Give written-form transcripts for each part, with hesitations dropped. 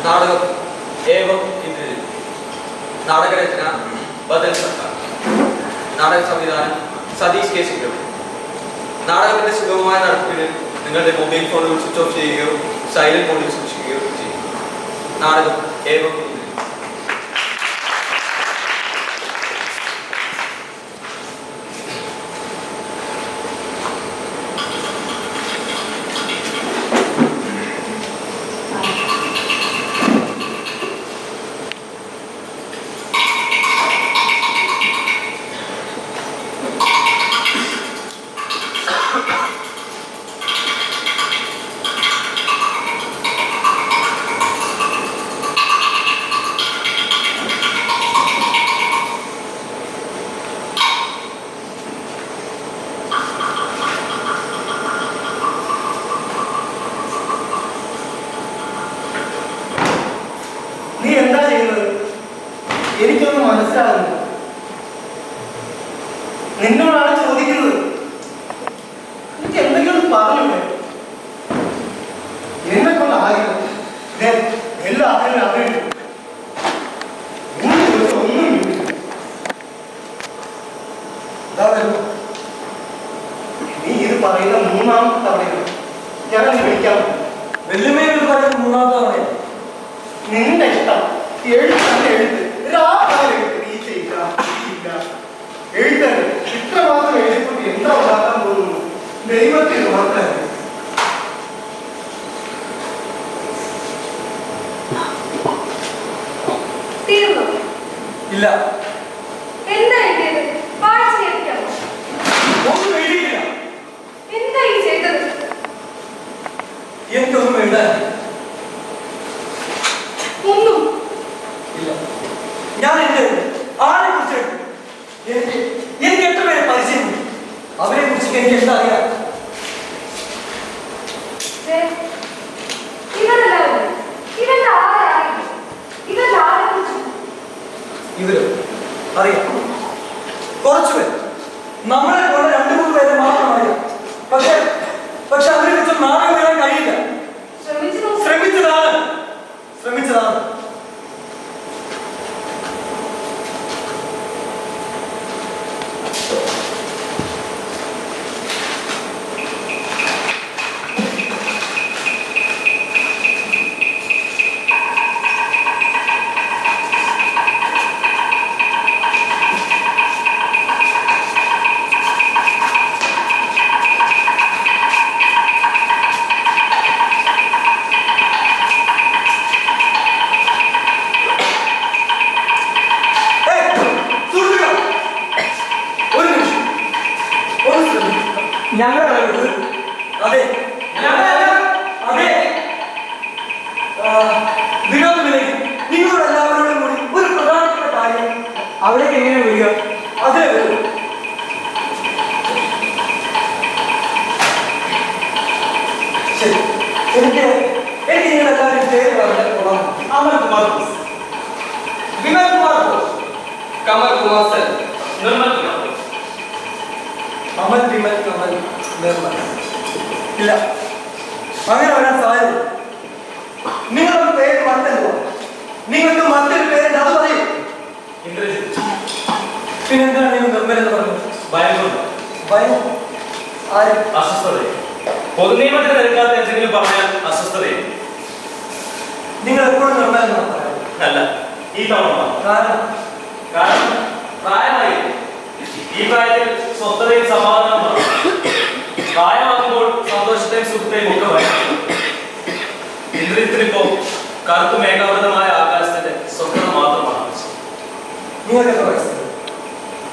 നാടകം ഏവം ഇന്ദ്രജിത്ത്. നാടകരചന ബദൽ സർക്കാർ. നാടക സംവിധാനം സതീഷ് കെ സിംഗം. നാടകത്തിന്റെ സുഗമമായ നടപ്പിന് നിങ്ങളുടെ മൊബൈൽ ഫോണുകൾ സ്വിച്ച് ഓഫ് ചെയ്യുകയോ സൈലന്റ് മോഡിൽ സൂക്ഷിക്കുകയോ ചെയ്യും. നാടകം ഏവം ഇന്ദ്രജിത്ത്. എനിക്കൊന്നും മനസ്സിലാകുന്നു. നിന്നോടാണ് ചോദിക്കുന്നത്. എനിക്ക് എന്തെങ്കിലും പറഞ്ഞൂടെ? എന്നെ കൊണ്ട് ആകില്ല. എല്ലാ ആഗ്രഹം അറിയില്ല. ഒന്നും നീ ഇത് പറയുന്ന മൂന്നാമത്തെ തവണയാണ് ഞാൻ വിളിക്കാം. വെല്ലുമേൽ പറയുന്ന മൂന്നാമത്തെ തവണയാണ്. നിന്റെ ഇഷ്ടം. എഴുത്താണ് എഴുത്ത്. എഴുത്തത് ഇത്ര മാത്രം എഴുതിക്കൊണ്ട് എന്താ ഉണ്ടാക്കാൻ പോകുന്നു? ദൈവത്തിന് മാത്രമേ. ഇല്ല. എന്താ എഴുതിയത്? വായിച്ചു കേൾക്കാമോ? ഒന്നും എഴുതിയില്ല. എന്താ ഈ ചെയ്തത്? എനിക്കൊന്നും എഴുതാൻ ഒന്നും ഇല്ല. ഞാൻ എന്റെ ആരെ കുറിച്ച് എനിക്ക് എത്ര പേരെ പരിചയമുണ്ട്. അവരെ കുറിച്ച് എനിക്ക് എന്താ അറിയാം? ഇവര് അറിയാം. കുറച്ചുപേർ നമ്മളെ പോലെ 2-3 പേരെ മാത്രം അറിയാം. പക്ഷെ അവരെ കുറിച്ച് നാടകം വരാൻ കഴിയില്ല. ശ്രമിച്ചതാണ്. അതെ വിനോദത്തിലേക്ക് നിങ്ങളോട് എല്ലാവരോടും കൂടി ഒരു പ്രധാനപ്പെട്ട കാര്യം. അവിടേക്ക് എങ്ങനെ വരിക? അതെ ശരി. എനിക്ക് നിങ്ങൾ എല്ലാവരും പേര് പറഞ്ഞാൽ കൊള്ളാം. അമൽ കുമാർ ബോസ്, വിമൽ കുമാർ ബോസ്, കമൽ കുമാർ സെൻ, നിർമ്മൽ കുമാർ. അമൽ, വിമൽ, കമൽ, നിർമ്മൽ. ഇല്ല, അങ്ങനെ വരാൻ സാധ്യത. നിങ്ങളുടെ പേര് മറ്റല്ലോ. നിങ്ങൾക്ക് മറ്റൊരു പേരുണ്ട്, അത് പറയും. ഇന്ദ്രജിത്ത്. പിന്നെന്താണ് നിങ്ങൾ നിർമ്മൽ എന്ന് പറഞ്ഞത്? ഭയം. ആരും അസ്വസ്ഥത. പൊതുനിയമത്തിന് നിൽക്കാത്ത എന്തെങ്കിലും പറഞ്ഞാൽ അസ്വസ്ഥതയും. നിങ്ങൾ എപ്പോഴും നിർമ്മൽ എന്നാണ് പറയാം. അല്ല, ഈ തവണ. കാരണം പ്രായമായി. ഈ പ്രായത്തിൽ സ്വസ്ഥതയും സമാധാനവുമാണ്. പ്രായമാകുമ്പോൾ സന്തോഷത്തെയും സുഖത്തെയും ഒക്കെ വരും. ഇന്ദ്രജിത്തിനിപ്പോ കറുത്തു മേഘാവൃതമായ ആകാശത്തിന്റെ സ്വപ്നം മാത്രമാണ്. നിങ്ങൾക്ക് എത്ര വയസ്സ്?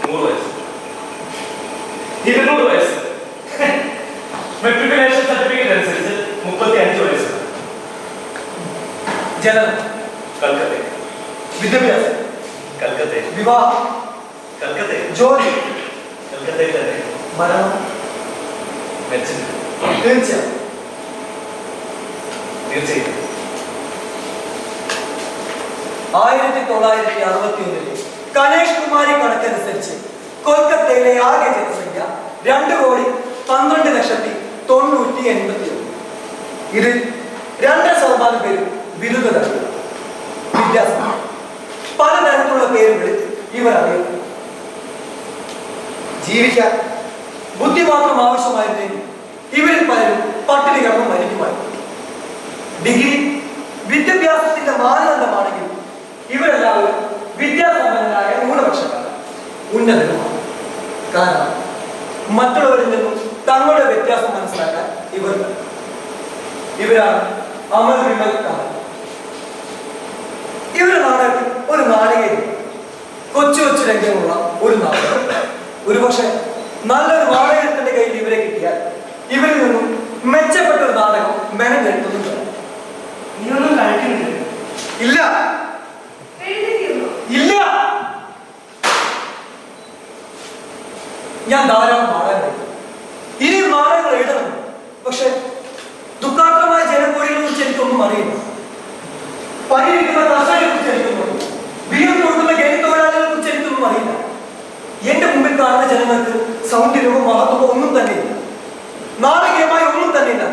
100 വയസ്സ്. 200 വയസ്സ്. മെട്രിക്കുലേഷൻ സർട്ടിഫിക്കറ്റ് അനുസരിച്ച് 35 വയസ്സ്. ജനനം കൽക്കത്തയിൽ. വിദ്യാഭ്യാസം കൽക്കത്തയിൽ. വിവാഹം കൽക്കത്തയിൽ. ജോലി കൽക്കത്തയിൽ തന്നെ. മരണം മരിച്ചിട്ടുണ്ട്. തീർച്ചയായും. തീർച്ചയായും 1961 ഗണേഷ് കുമാരി കണക്കനുസരിച്ച് കൊൽക്കത്തയിലെ ആകെ ജനസംഖ്യ 2,12,90,80. ഇതിൽ 2% പേരും ബിരുദധാരികളാണ്. വ്യത്യാസമാണ്. പലതരത്തിലുള്ള പേരുകളിൽ ഇവർ അറിയപ്പെടുന്നു. ജീവിക്കാൻ ബുദ്ധി മാത്രം ആവശ്യമായിരുന്നെങ്കിൽ ഇവരിൽ പലരും പട്ടിണി കിടന്ന് മരിക്കുമായിരുന്നു. ഡിഗ്രി വിദ്യാഭ്യാസത്തിന്റെ മാനദണ്ഡമാണെങ്കിൽ ഇവരെല്ലാവരും വിദ്യാസമ്പന്നരായ ന്യൂനപക്ഷക്കാരാണ്, ഉന്നതരുമാണ്. കാരണം മറ്റുള്ളവരിൽ നിന്നും തങ്ങളുടെ വ്യത്യാസം മനസ്സിലാക്കാൻ ഇവരാണ് അമൽ വിമൽ കമൽ. ഇവരുടെ നാടകത്തിൽ ഒരു നാളികയിൽ കൊച്ചു കൊച്ചു രംഗമുള്ള ഒരു നാടകം. ഒരുപക്ഷെ നല്ലൊരു നാടകത്തിന്റെ കയ്യിൽ ഇവരെ കിട്ടിയാൽ ഇവരിൽ നിന്നും മെച്ചപ്പെട്ട ഒരു നാടകം മെനഞ്ഞെടുക്കുന്നുണ്ട്. നീയൊന്നും കഴിക്കുന്നില്ല. ഇല്ല ഇല്ല, ഞാൻ ധാരാളം നാടകങ്ങൾ എഴുതും. ഇനിയും നാടകങ്ങൾ എഴുതണം. പക്ഷെ ദുഃഖാത്രമായ ജനകോടികളെ കുറിച്ച് എനിക്കൊന്നും അറിയില്ല. പരിഹരിക്കുന്ന കർഷകരെ കുറിച്ച് എനിക്കൊന്നും, വീട് കൊടുക്കുന്ന ഗെയിം തൊഴിലാളികളെ കുറിച്ച് എനിക്കൊന്നും അറിയില്ല. എന്റെ മുമ്പിൽ കാണുന്ന ജനങ്ങൾക്ക് സൗന്ദര്യമോ മഹത്വമോ ഒന്നും തന്നെയില്ല, നാടകീയമായ ഒന്നും തന്നെയില്ല.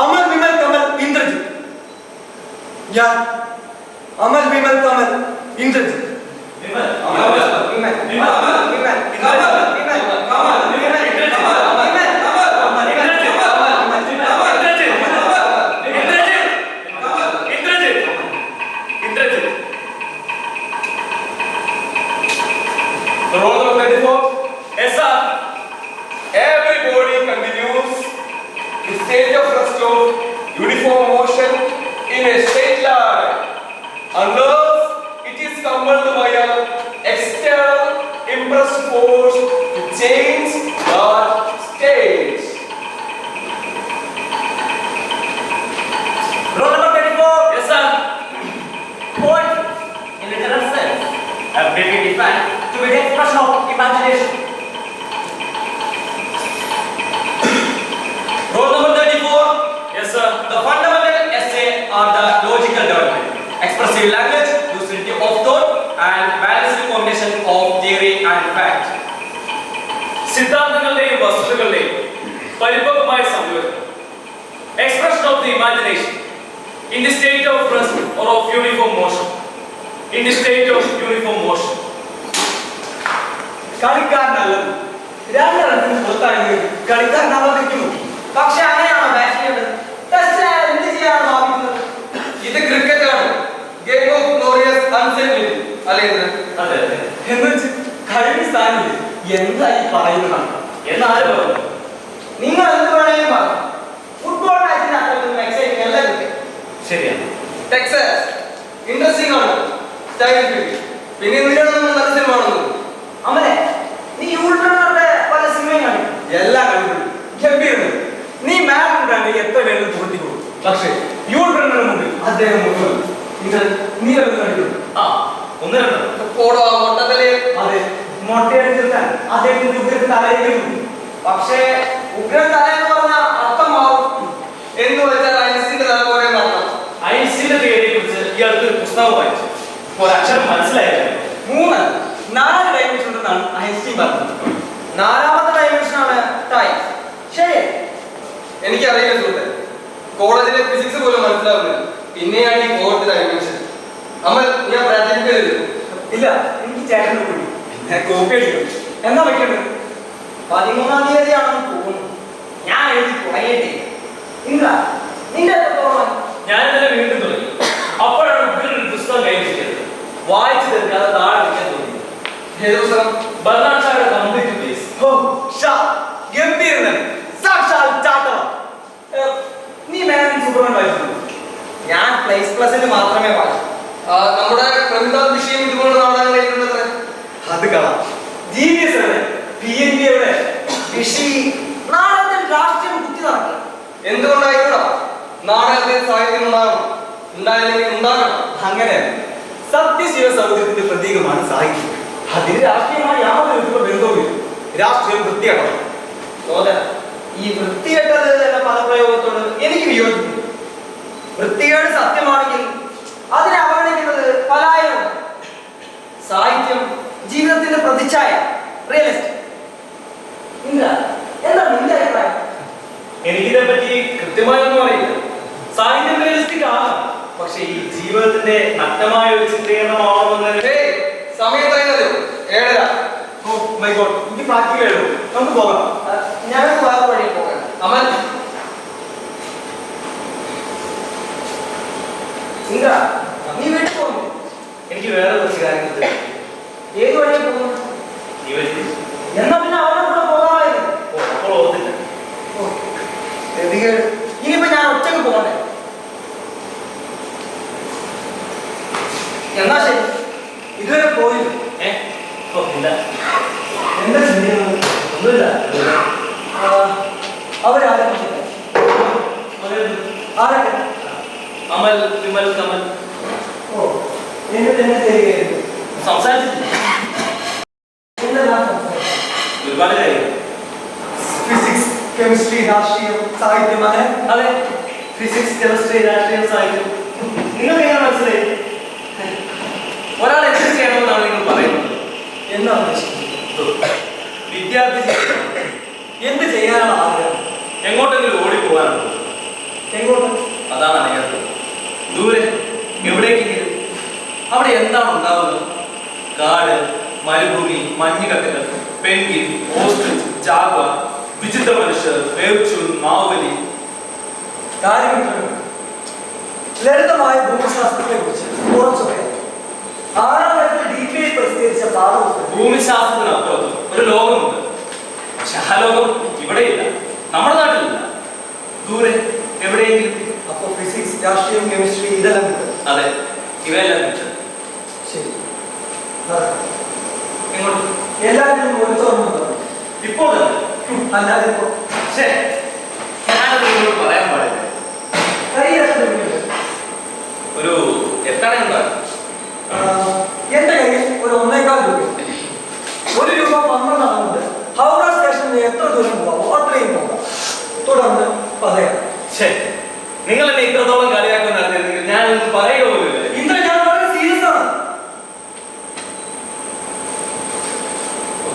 അമൽ വിമൽ കമൽ ഇന്ദ്രജിത്ത്. ഞാൻ അമൽ Vimal Kamal Indrajith. Roll number 34. Yes, sir. Everybody continues the state of rest of uniform motion in a straight line, unless it is compelled by an external impressed force to change that state. Roll number 34. Yes, sir. Point in a general sense have been defined to be the expression of imagination. Roll number 34. Yes, sir. The fundamental essay are the logical development, expressive language, lucidity of thought, and balanced combination of theory and fact. സിദ്ധാന്തങ്ങളുടെയും വസ്തുതകളുടെയും പരിപക്വമായ സംയോജനം, expression of the imagination in the state of rest or of uniform motion. In the state of uniform motion. കളിക്കാരനല്ലത് രണ്ടിടത്തിന് പുറത്താണെങ്കിൽ കളിക്കാരനാവാതിരിക്കുന്നു. പക്ഷെ അങ്ങനെയാണോ bat ചെയ്യേണ്ടത്? Test എന്ത് ചെയ്യാനാണ് ഭാവിക്കുന്നത്? ഇത് ക്രിക്കറ്റാണ്, game of glorious uncertainty അല്ലേ? അതെ അതെ. എന്ന് വെച്ച് കഴിവ് സ്ഥാനില്ല. എന്തായി പറയുന്നതാണ് എന്നാരും പറഞ്ഞു. നിങ്ങൾ എന്ത് വേണമെങ്കിലും പറഞ്ഞു. ഫുട്ബോൾ മാച്ചിന്റെ അത്രയൊന്നും എക്സൈറ്റിംഗ് അല്ല ക്രിക്കറ്റ്. ശരിയാണ്. ടെക്സാസ് ഇൻട്രസ്റ്റിംഗ് ആണ്, സ്റ്റൈലിഷ്. പിന്നെ എന്തിനാണ് നമ്മൾ നല്ല സിനിമ കാണുന്നത്? അമലെ, നീ യൂൾട്ടറുടെ പല സിനിമയും കാണിക്കും. എല്ലാം കണ്ടു ഗംഭീരം. നീ മാപ്പിൽ എത്ര വേണം പൂർത്തി കൊടുക്കും. പക്ഷേ യൂൾട്ടറിന്റെ മുമ്പിൽ അദ്ദേഹം നീ അത് കാണിക്കുന്നു. ആ, ഒന്ന് രണ്ട്. പോടോ മൊട്ടത്തില്. അതെ, മൊട്ടയടിച്ചിട്ടാൽ അദ്ദേഹത്തിന്റെ ഉഗ്രം തലയിലും. പക്ഷേ ഉഗ്രം തല എന്ന് പറഞ്ഞാൽ അർത്ഥം മാറും. എന്ന് വെച്ചാൽ ഐൻസ്റ്റീന്റെ തല പോലെ നടക്കണം. ഐൻസ്റ്റീന്റെ തിയറിയെ കുറിച്ച് ഇയാൾക്ക് ഒരു പുസ്തകം വായിച്ചു. ഒരക്ഷരം മനസ്സിലായില്ല. 4 ഡയമെൻഷൻ ഉണ്ടെന്നാണ് ഐൻസ്റ്റീൻ പറഞ്ഞത്. 4ാമത്തെ ഡയമെൻഷനാണ് ടൈം. ശരി, എനിക്കറിയില്ല സുഹൃത്തെ, കോളേജിലെ ഫിസിക്സ് പോലും മനസ്സിലാവുന്നില്ല, പിന്നെയാണ് ഈ 4th ഡയമെൻഷൻ. അമൽ, ഞാൻ പ്രാക്ടിക്കൽ എഴുതും. ഇല്ല, എനിക്ക് ചേട്ടനെ കൂടി കോപ്പി അടിക്കും. എന്നാ വെക്കേണ്ടത്? 13-ാം തീയതിയാണെന്ന് തോന്നുന്നു. ഞാൻ എഴുതി കുറയേണ്ടേ. ഇല്ല, നിന്റെ ഞാൻ ഇന്നലെ വീണ്ടും തുടങ്ങി. അപ്പോഴാണ് ഒരു പുസ്തകം കൈവരിക്കുന്നത്. വായിച്ചു തീർക്കാതെ താഴെ വയ്ക്കാൻ തോന്നി. ഏത് പുസ്തകം? ബർണാഡ് ഷായുടെ കംപ്ലീറ്റ് പ്ലേസ്. ഗംഭീരൻ, സാക്ഷാൽ ചാത്തവ. നീ മാൻ സൂപ്പർമാൻ വായിച്ചിട്ടുണ്ടോ? ഞാൻ പ്ലസിന് മാത്രമേ വായിച്ചു. നമ്മുടെ പ്രമിതാബ് വിഷയം ഇതുപോലെ നാടകങ്ങൾ എഴുതുന്നത് അത് കാണാം. ജീനിയസ് ആണ്. PNBയുടെ നാടകത്തിൽ രാഷ്ട്രീയം കുത്തി നടക്കുക. എന്തുകൊണ്ടായിക്കൂടാ? നാടകത്തിൽ സാഹിത്യം ഉണ്ടാകണം, ഉണ്ടായില്ലെങ്കിൽ ഉണ്ടാകണം. അങ്ങനെ സത്യശിവ സൗകര്യത്തിന്റെ പ്രതീകമാണ് സാഹിത്യം. അതിന് രാഷ്ട്രീയമായി യാതൊരു ബന്ധവുമില്ല. രാഷ്ട്രീയം വൃത്തിയാക്കണം. സോദര, ഈ വൃത്തികെട്ടത് എന്ന പദപ്രയോഗത്തോട് എനിക്ക് വിയോജിക്കുന്നു. വൃത്തികേട് സത്യമാണെങ്കിൽ അതിനെ അവഗണിക്കുന്നത് പലായനം. സാഹിത്യം ജീവിതത്തിന്റെ പ്രതിച്ഛായ, റിയലിസ്റ്റ്. എന്താ നിന്റെ അഭിപ്രായം? എനിക്കിതിനെ പറ്റി കൃത്യമായൊന്നും അറിയില്ല. സാഹിത്യം റിയലിസ്റ്റിക് ആകാം, പക്ഷെ ഈ ജീവിതത്തിന്റെ നഗ്നമായ ഒരു ചിത്രീകരണമാണെന്ന് സമയത്തായോ 7:30. ഓ മൈ ഗോഡ്, എനിക്ക് പ്രാക്ടിക്കൽ എഴുതും. നമുക്ക് പോകാം. ഞങ്ങൾക്ക് വേറെ വഴി പോകാം. അമൽ ഇന്ദ്ര, നീ വീട്ടിൽ പോകുന്നു? എനിക്ക് വേറെ കുറച്ച് കാര്യങ്ങൾ. ഏത് വഴിയാണ് പോകുന്നു? നീ വരും. എന്നാ പിന്നെ അവരുടെ കൂടെ പോകാമായിരുന്നു. ഓ അപ്പോൾ ഓർത്തില്ല. ഇനിയിപ്പോ ഞാൻ ഒറ്റക്ക് പോകണ്ടേ? എന്നാ ശരി, ഇതുവരെ പോയില്ല. ഓ ഇല്ല, എന്താ ചിന്തിക്കുന്നത്? ഒന്നുമില്ല. അവരാരും ആരൊക്കെ? അമൽ, വിമൽ, കമൽ. ഓ, എന്നിട്ട് എന്നെ തരികയായിരുന്നു. സംസാരിച്ചിട്ടില്ല. എന്തെല്ലാം സംസാരിച്ചു? ഒരുപാട് കാര്യങ്ങൾ. ഫിസിക്സ്, കെമിസ്ട്രി, രാഷ്ട്രീയം, സാഹിത്യം, അങ്ങനെ. അതെ, ഫിസിക്സ്, കെമിസ്ട്രി, രാഷ്ട്രീയം, സാഹിത്യം. നിങ്ങൾക്ക് എങ്ങനെ മനസ്സിലായി? ഒരാൾ എന്ത് ചെയ്യണമെന്നാണ് നിങ്ങൾ പറയുന്നത്? എന്നാണ് ഉദ്ദേശിക്കുന്നത്? വിദ്യാർത്ഥി ജീവിതം എന്ത് ചെയ്യാനാണ് ആഗ്രഹം? എങ്ങോട്ടെങ്കിലും ഓടിപ്പോകാനാണ്. എങ്ങോട്ട്? അതാണ് അറിയാത്തത്. ദൂരെ എവിടേക്കെങ്കിലും. അവിടെ എന്താണ് ഉണ്ടാവുന്നത്? കാട്, മരുഭൂമി, മഞ്ഞുകട്ടകൾ, പെൻഗിൻ, ഓസ്ട്രിച്ച്, ജാഗ്വാർ, വിചിത്ര മനുഷ്യർ, വേവ്ചൂൺ, മാവുബലി. കാര്യമില്ല. ലളിതമായ ഭൂമിശാസ്ത്രത്തെ കുറിച്ച് കുറച്ചു പറയാം. 6ാം തരത്തിൽ DPI പ്രസിദ്ധീകരിച്ച പാഠപുസ്തകം. ഭൂമിശാസ്ത്രത്തിനപ്പുറത്ത് ഒരു ലോകമുണ്ട്. പക്ഷെ ആ ലോകം ഇവിടെയില്ല, നമ്മുടെ നാട്ടിലില്ല. ദൂരെ എവിടെയെങ്കിലും. അപ്പൊ ഫിസിക്സ്, രാഷ്ട്രീയം, കെമിസ്ട്രി ഇതെല്ലാം കിട്ടും. അതെ, ഇവയെല്ലാം കിട്ടും. ശരി, എങ്ങോട്ട്? എല്ലാവരും ഒരുത്തോറും ഇപ്പോൾ തന്നെ. അല്ലാതെ ഇപ്പോ പക്ഷേ ഞാനത് നിങ്ങളോട് പറയാൻ പാടില്ല. ഒരു എത്ര ഉണ്ടാകും? എന്റെ കയ്യിൽ ഒരു 1.25 രൂപ. 1 രൂപ 12 ആണുണ്ട്. ഹൗറ സ്റ്റേഷനിൽ എത്ര ദൂരം പോകാമോ അത്രയും പോകാം. തുടർന്ന് പറയാം. ശരി, നിങ്ങൾ എന്നെ ഇത്രത്തോളം കളിയാക്കാൻ നടത്തിയിരുന്നെങ്കിൽ ഞാൻ പറയുക പോലുമില്ല. ഇന്ന് ഞാൻ വളരെ സീരിയസ് ആണ്.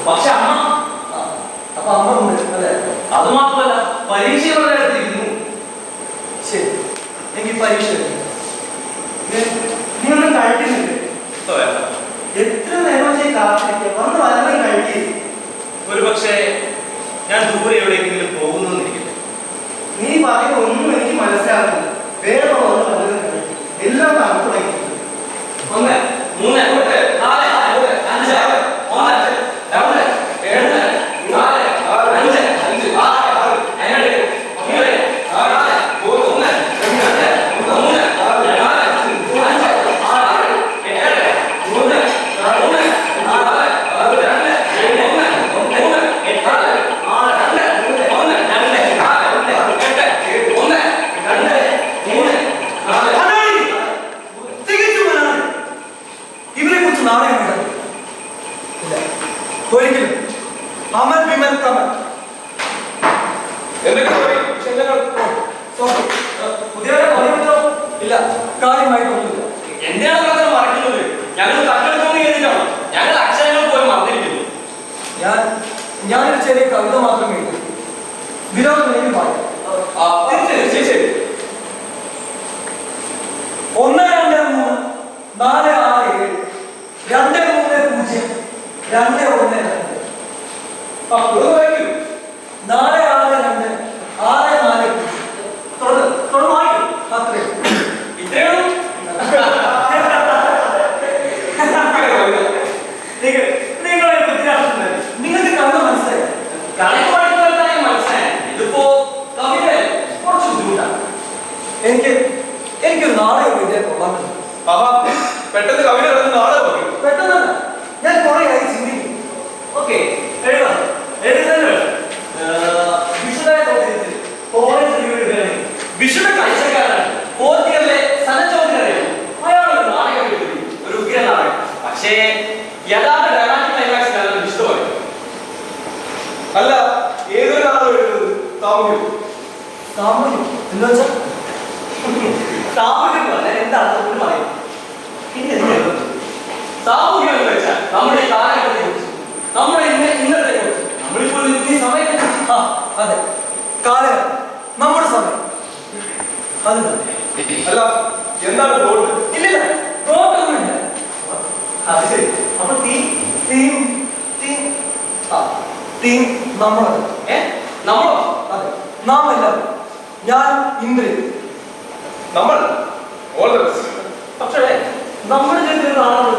പക്ഷെ അമ്മ, അപ്പൊ അമ്മ ഉണ്ട് അല്ലെ? അത് മാത്രമല്ല പരീക്ഷയുടെ അടുത്തിരിക്കുന്നു. ശരി, എനിക്ക് പരീക്ഷ നീയൊന്നും കഴിക്കുന്നില്ലേ? എത്ര നേരം കാത്തിരിക്കുക? വന്ന് വല്ലതും കഴിക്കില്ല. ഒരു പക്ഷേ ഞാൻ ദൂരെ എവിടെയെങ്കിലും പോകുന്നിരിക്കില്ല. നീ പറയുന്ന ഒന്നും എനിക്ക് മനസ്സിലാകുന്നില്ല. വേറെ വന്ന് വല്ലതും കഴിക്കും. എല്ലാം തണുപ്പ് വയ്ക്കുന്നത്. 1, 3, 4, 5, 6, 1, 2, 7, 4, 5, 5, 6, 7, 8, ഒരിക്കലും അമൽ, വിമൽ, കമൽ. പുതിയവരെ പറഞ്ഞോ? ഇല്ല, കാര്യമായിട്ടൊന്നുമില്ല. എന്തിനാണ് പ്രശ്നം മറക്കുന്നത്? ഞങ്ങൾ കട്ടെടുത്തോന്ന് ചെയ്തിട്ടാണ്. ഞങ്ങൾ അക്ഷരങ്ങൾ പോലും മറന്നിരിക്കുന്നു. ഞാനൊരു ചെറിയ കവിത മാത്രമേ എഴുതൂ. വിനോദം എനിക്ക് പാടാം. 1, 2, 3, 4, 6, 7, 2, 3, 0, 2, 1, 2. 4, 6, 2, 6, 4, 0. തുടർന്ന് അത്രയും. ഇത്രയും നിങ്ങളെ നിങ്ങൾക്ക് കവിത മനസ്സിലായി? കണക്ക് പഠിക്കുന്നവർക്ക് മനസ്സിലായി. ഇതിപ്പോ കവിത കുറച്ച് ബുദ്ധിമുട്ടാണ്. എനിക്കൊരു നാടകം എഴുതിയാൽ കൊള്ളാമെന്ന്. പെട്ടെന്ന് കവിത നാളെ പറയും. പെട്ടെന്നല്ല, ഞാൻ കുറെ ആയി ചിന്തിക്കും. ഓക്കെ, എഴുതാം. എഴുതുന്നതിന് വിഷുതായ തോന്നിയത് വിഷുടെ കാഴ്ചക്കാരനാണ്. 4th ഇയറിലെ സനച്ചോദ്യം അയാളൊരു നാടകം എഴുതി, ഒരു ഉഗ്ര നാടകം. പക്ഷേ യഥാർത്ഥ ഡ്രാമാറ്റിക് ക്ലൈമാക്സ് കാരണം വിഷുവായി. അല്ല, ഏതൊരു നാളെ എഴുതുന്നത്? സാമൂഹ്യം എന്ന് വെച്ചാൽ സാമൂഹ്യം പറഞ്ഞാൽ എന്താണെന്ന് പറയും. പിന്നെ സാമൂഹ്യം എന്ന് വെച്ചാൽ നമ്മുടെ ഈ കാലഘട്ടത്തെ കുറിച്ച്, നമ്മുടെ ഇന്നത്തെ കുറിച്ച്, നമ്മളിപ്പോൾ ഈ സമയത്തെ കുറിച്ച്. അതെ, കാലഘട്ടം, നമ്മുടെ സമയം. അത് തന്നെ. അല്ല, എന്താണ് പ്ലോട്ട്? ഇല്ലില്ല, പ്ലോട്ടൊന്നുമില്ല. അത് ശരി. അപ്പൊ തീം നമ്മളത്. നമ്മളോ? അതെ, നാം എല്ലാവരും. ഞാൻ ഇന്ദ്രൻ. നമ്മൾ all the best. പക്ഷേ നമ്മുടെ ജീവിതത്തിൽ ആളുകൾ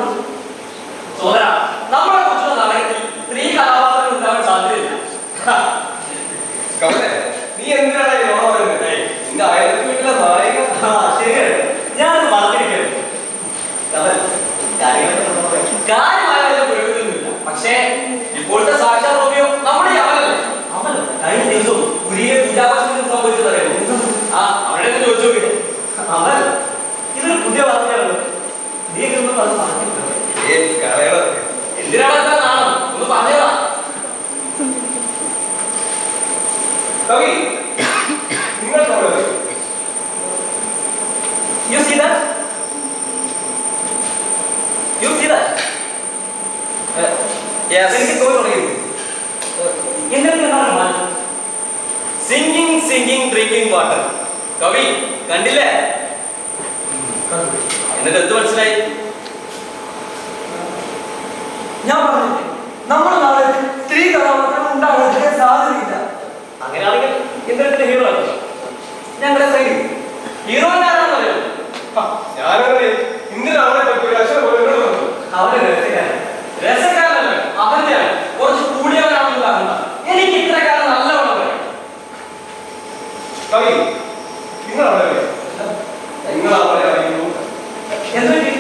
സോദര, നമ്മളെ കുറിച്ചുള്ള നാടകത്തിൽ സ്ത്രീ കഥാപാത്രങ്ങൾ ഉണ്ടാവാൻ സാധ്യതയില്ല. കമലേ, നീ എന്തിനാണ് ഈ നോണ പറയുന്നത്? നിന്റെ അയൽക്ക് വീട്ടിലെ നായിക. ശരിയാണ്, ഞാനത് മറന്നിരിക്കരുത്. കാര്യമായ വല്ല പുരോഗതിയൊന്നുമില്ല. പക്ഷേ ഇപ്പോഴത്തെ സാക്ഷാൽ റോമിയോ നമ്മുടെ ഈ അമലല്ലേ? അമലോ? കഴിഞ്ഞ ദിവസവും പുരിയെ പൂജാപക്ഷത്തിൽ സംഭവിച്ചതറിയാമോ? അവിടെ ചോദിച്ചു നോക്കിയോ? അമൽ, ഇതൊരു പുതിയ വാർത്തയാണല്ലോ. നീ എങ്ങനെ അത് പറഞ്ഞിട്ടില്ല? എന്തിനാണ് അത്ര നാണം? ഒന്ന് പറഞ്ഞേടാ. കവി, നിങ്ങൾ നോക്കുന്നത് You see that? You see that? Yes. എനിക്ക് തോന്നി തുടങ്ങി. എന്തെങ്കിലും മാറ്റം? Singing drinking water. കവി കണ്ടില്ലേ? എന്നിട്ട് എന്ത് മനസ്സിലായി? ഞാൻ പറഞ്ഞില്ലേ, നമ്മുടെ നാടകത്തിൽ സ്ത്രീ കഥാപാത്രങ്ങൾ ഉണ്ടാകാൻ സാധ്യതയില്ല. അങ്ങനെയാണെങ്കിൽ ഇന്ദ്രന്റെ ഹീറോ ആണ് ഞങ്ങളുടെ സൈഡ്. ഹീറോയിനാരാണെന്ന് അറിയാമോ? ഞാനവരെ ഇന്ദ്രൻ അവളെ പറ്റി ഒരു അക്ഷരം പോലും എന്നോട് പറഞ്ഞു. അവന്റെ രസക്കാരൻ. രസക്കാരനല്ല, അവന്റെയാണ്. കുറച്ച് കൂടിയവനാണെന്ന് പറഞ്ഞ എനിക്ക് ഇത്രക്കാരൻ നല്ലവണ്ണം പറയാം. കവി, നിങ്ങൾ അവളെ നിങ്ങൾ അവളെ അറിയുന്നു. എന്തൊക്കെ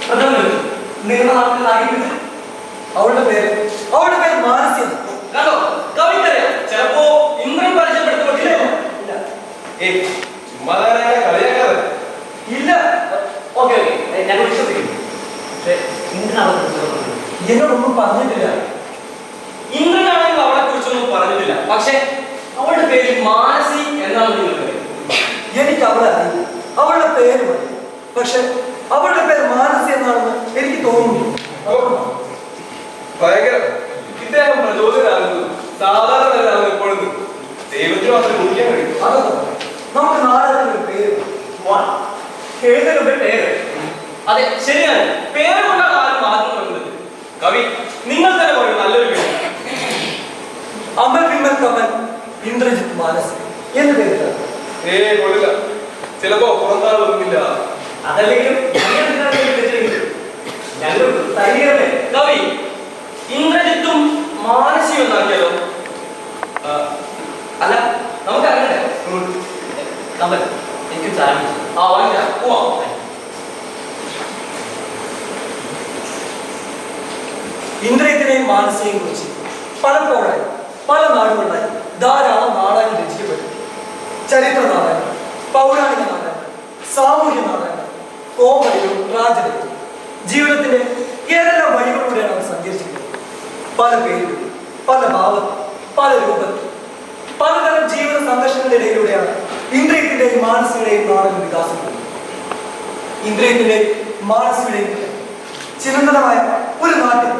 പ്രധാനം നിങ്ങളുടെ നാട്ടിൽ ആകിപ്പിച്ചു? അവളുടെ പേര് മാനസി. കണ്ടോ, കവിക്കറിയാം. ചിലപ്പോ ഇന്ദ്രൻ പരിചയപ്പെടുത്തില്ല. ചുമ്മാ കളിയാക്കാതെ. ഇല്ല, ഓക്കെ ഞങ്ങൾ വിശ്വസിക്കുന്നു. പക്ഷേ എന്നോടൊന്നും പറഞ്ഞിട്ടില്ല. ഇന്ദ്രനാണെങ്കിൽ അവളെ കുറിച്ചൊന്നും പറഞ്ഞിട്ടില്ല. പക്ഷെ അവളുടെ പേര് മാനസി എന്നാണ് നിങ്ങൾക്ക്. എനിക്ക് അവളെ അറിയില്ല, അവളുടെ പേര് മതി. പക്ഷെ അവളുടെ പേര് മാനസി എന്നാണെന്ന് എനിക്ക് തോന്നുന്നു. ഭയങ്കരം. ഇദ്ദേഹം പ്രചോദനാകുന്നത് സാധാരണ എപ്പോഴും ദൈവത്തിന് മാത്രം കുടിക്കാൻ കഴിയും. അതൊക്കെ നമുക്ക് നാടകത്തിന് ഒരു പേര് എഴുതലുടെ പേര്. അതെ, ശരിയാണ്. പേര് കൊണ്ടാണ് ആരും ആദ്യം പറയുന്നത്. കവി, നിങ്ങൾ തന്നെ പറയും നല്ലൊരു പേര്. അമൽ വിമൽ കമൽ ഇന്ദ്രജിത്ത് മാനസി എന്ന് പേര്. കൊള്ളില്ല. ചിലപ്പോ പുറത്താളൊന്നുമില്ല. അതല്ലെങ്കിലും ഞങ്ങൾ തയ്യറല്ലേ. കവി, ഇന്ദ്രജിത്തും മാനസിയും എന്നാക്കിയാലോ? അല്ല, നമുക്ക് അങ്ങനെ കമൽ എനിക്ക് ചായ വാങ്ങിക്കാം. പോവാം. ഇന്ദ്രജിത്തിനെയും മാനസിയെയും കുറിച്ച് പലപ്പോഴായി പല നാടുകളിലായി ധാരാളം നാടകങ്ങൾ രചിക്കപ്പെട്ടു. ചരിത്ര നാടകങ്ങൾ, പൗരാണിക നാടകങ്ങൾ, സാമൂഹ്യ നാടകങ്ങൾ, കോമഡികളും ട്രാജഡികളും. ജീവിതത്തിന്റെ ഏതെല്ലാം വഴികളിലൂടെയാണ് അവർ സഞ്ചരിച്ചിട്ടുള്ളത്. പല പേരുകൾ, പല ഭാവത്തിൽ, പല രൂപത്തിൽ, പലതരം ജീവിത സംഘർഷങ്ങളുടെ ഇടയിലൂടെയാണ് ഇന്ദ്രജിത്തിന്റെയും മാനസിയുടെയും നാടകം വികാസപ്പെടുന്നത്. ഇന്ദ്രജിത്തിന്റെയും മാനസിയുടെയും ചിരന്തനമായ ഒരു നാട്ടിൽ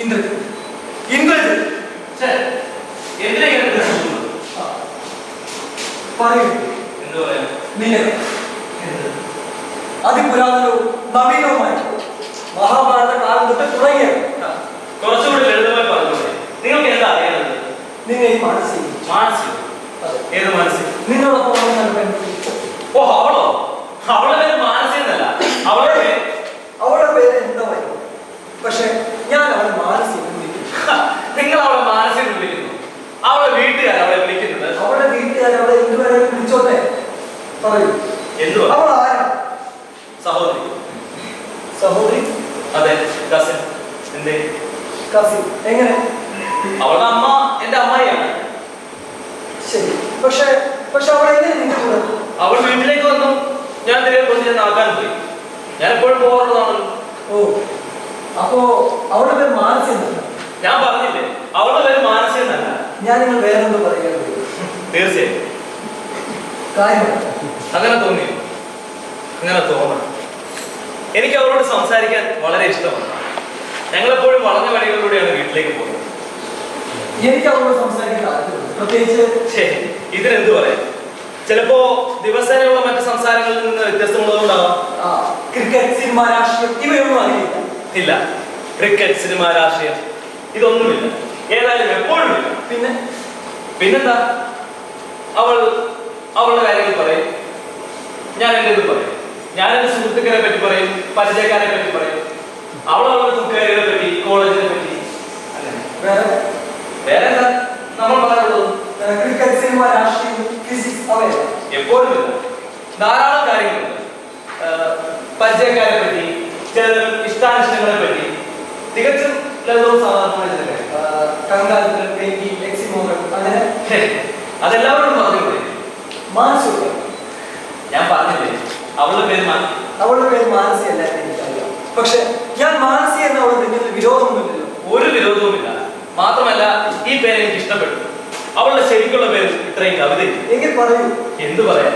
ഇന്ദ്രജിത്ത് പറയൂ. എന്ത് പറയാ? നിങ്ങൾ അതിപുരാതനവും നവീനവുമായ മഹാഭാരത കാലം തൊട്ട് തുടങ്ങിയത്. കുറച്ചുകൂടി ലളിതമായി പറഞ്ഞു. നിങ്ങൾക്ക് എന്താ അറിയാനുള്ളത്? നിങ്ങൾ ഈ മാനസി ഏത് മാനസി? നിന്നോടൊപ്പം വന്ന പെൺകുട്ടി. ഓ, അവളോ? അവളുടെ പേര് മാനസി എന്നല്ല. അവളുടെ പേര് എന്തായിരുന്നു? പക്ഷെ ഞാൻ അവളെ മാനസി എന്ന് വിളിക്കുന്നു. നിങ്ങൾ അവളെ മാനസി എന്ന് വിളിക്കുന്നു. അവളെ വീട്ടുകാർ അവളെ വിളിക്കുന്നത്. അവളുടെ വീട്ടുകാർ അവളെ എന്തുവരെ വിളിച്ചോട്ടെ. പറയൂ, എന്തുവാ? അവൾ ആരാ? സഹോദരി. സഹോദരി? അതെ, കസിൻ. എന്തേ? കസിൻ. എങ്ങനെ? അവളുടെ അമ്മ എന്റെ അമ്മായിയാണ്. ശരി, പക്ഷെ അവൾ എങ്ങനെ നിന്റെ കൂടെ? അവൾ വീട്ടിലേക്ക് വന്നു. ഞാൻ തിരികെ കൊണ്ട് ഞാൻ ആക്കാൻ പോയി. ഞാൻ എപ്പോഴും പോകാറുള്ളതാണല്ലോ. ഓ, അപ്പോ അവളുടെ പേര് മാനസി എന്നല്ല. ഞാൻ പറഞ്ഞില്ലേ, അവളുടെ പേര് മാനസി എന്നല്ല. ഞാൻ നിങ്ങൾ വേറെന്തോ പറയുകയാണ്. തീർച്ചയായും കാര്യമാണ്. അങ്ങനെ തോന്നി. അങ്ങനെ തോന്നണം. എനിക്ക് അവരോട് സംസാരിക്കാൻ വളരെ ഇഷ്ടമാണ്. ഞങ്ങളെപ്പോഴും വളഞ്ഞ വഴികളിലൂടെയാണ് വീട്ടിലേക്ക് പോകുന്നത്. എനിക്ക് അവളോട് സംസാരിക്കാൻ താല്പര്യമുണ്ട്. പ്രത്യേകിച്ച് ശരി, ഇതിനെന്ത് പറയാം? ചിലപ്പോ ദിവസേനയുള്ള മറ്റ് സംസാരങ്ങളിൽ നിന്ന് വ്യത്യസ്തമുള്ളതുകൊണ്ടാവാം. ക്രിക്കറ്റ്, സിനിമ, രാഷ്ട്രീയം ഇവയൊന്നും അറിയില്ല. ഇല്ല, ക്രിക്കറ്റ്, സിനിമ, രാഷ്ട്രീയം ഇതൊന്നുമില്ല. ഏതായാലും എപ്പോഴും ഇല്ല. പിന്നെന്താ? അവളുടെ കാര്യങ്ങൾ പറയും, ഞാൻ എൻ്റെ പറയും. ഞാൻ എൻ്റെ സുഹൃത്തുക്കളെ പറ്റി പറയും, പരിചയക്കാരെ പറ്റി പറയും. അവളുടെ കൂട്ടുകാരികളെ പറ്റി, കോളേജിനെ പറ്റി. വേറെ എന്താ നമ്മൾ പറയാനുള്ളത്? ക്രിക്കറ്റ്, സിനിമ, രാഷ്ട്രീയം, ഫിസിക്സ് അവയല്ല. എപ്പോഴും ഇല്ല. ധാരാളം കാര്യങ്ങളുണ്ട്. പരിചയക്കാരെ പറ്റി, ചില ഇഷ്ടാനിഷ്ടങ്ങളെ പറ്റി, തികച്ചും ലളിതവും സാധാരണമായ ചില കങ്കാലത്തിൽ പെയിന്റിംഗ്, എക്സിമോകൾ, അങ്ങനെ അതെല്ലാവരോടും പറഞ്ഞില്ലേ? മാനസിക. ഞാൻ പറഞ്ഞില്ലേ അവളുടെ പേര് അവളുടെ പേര് മാനസി അല്ല, എനിക്കറിയാം. പക്ഷെ ഞാൻ മാനസി എന്ന അവളുടെ പിന്നിൽ വിരോധമൊന്നുമില്ലല്ലോ. ഒരു വിരോധവുമില്ല. മാത്രമല്ല ഈ പേര് എനിക്ക് ഇഷ്ടപ്പെട്ടു. അവളുടെ ശരിക്കുള്ള പേര് ഇത്രയും കവിത. എങ്കിൽ പറയൂ. എന്തു പറയാൻ?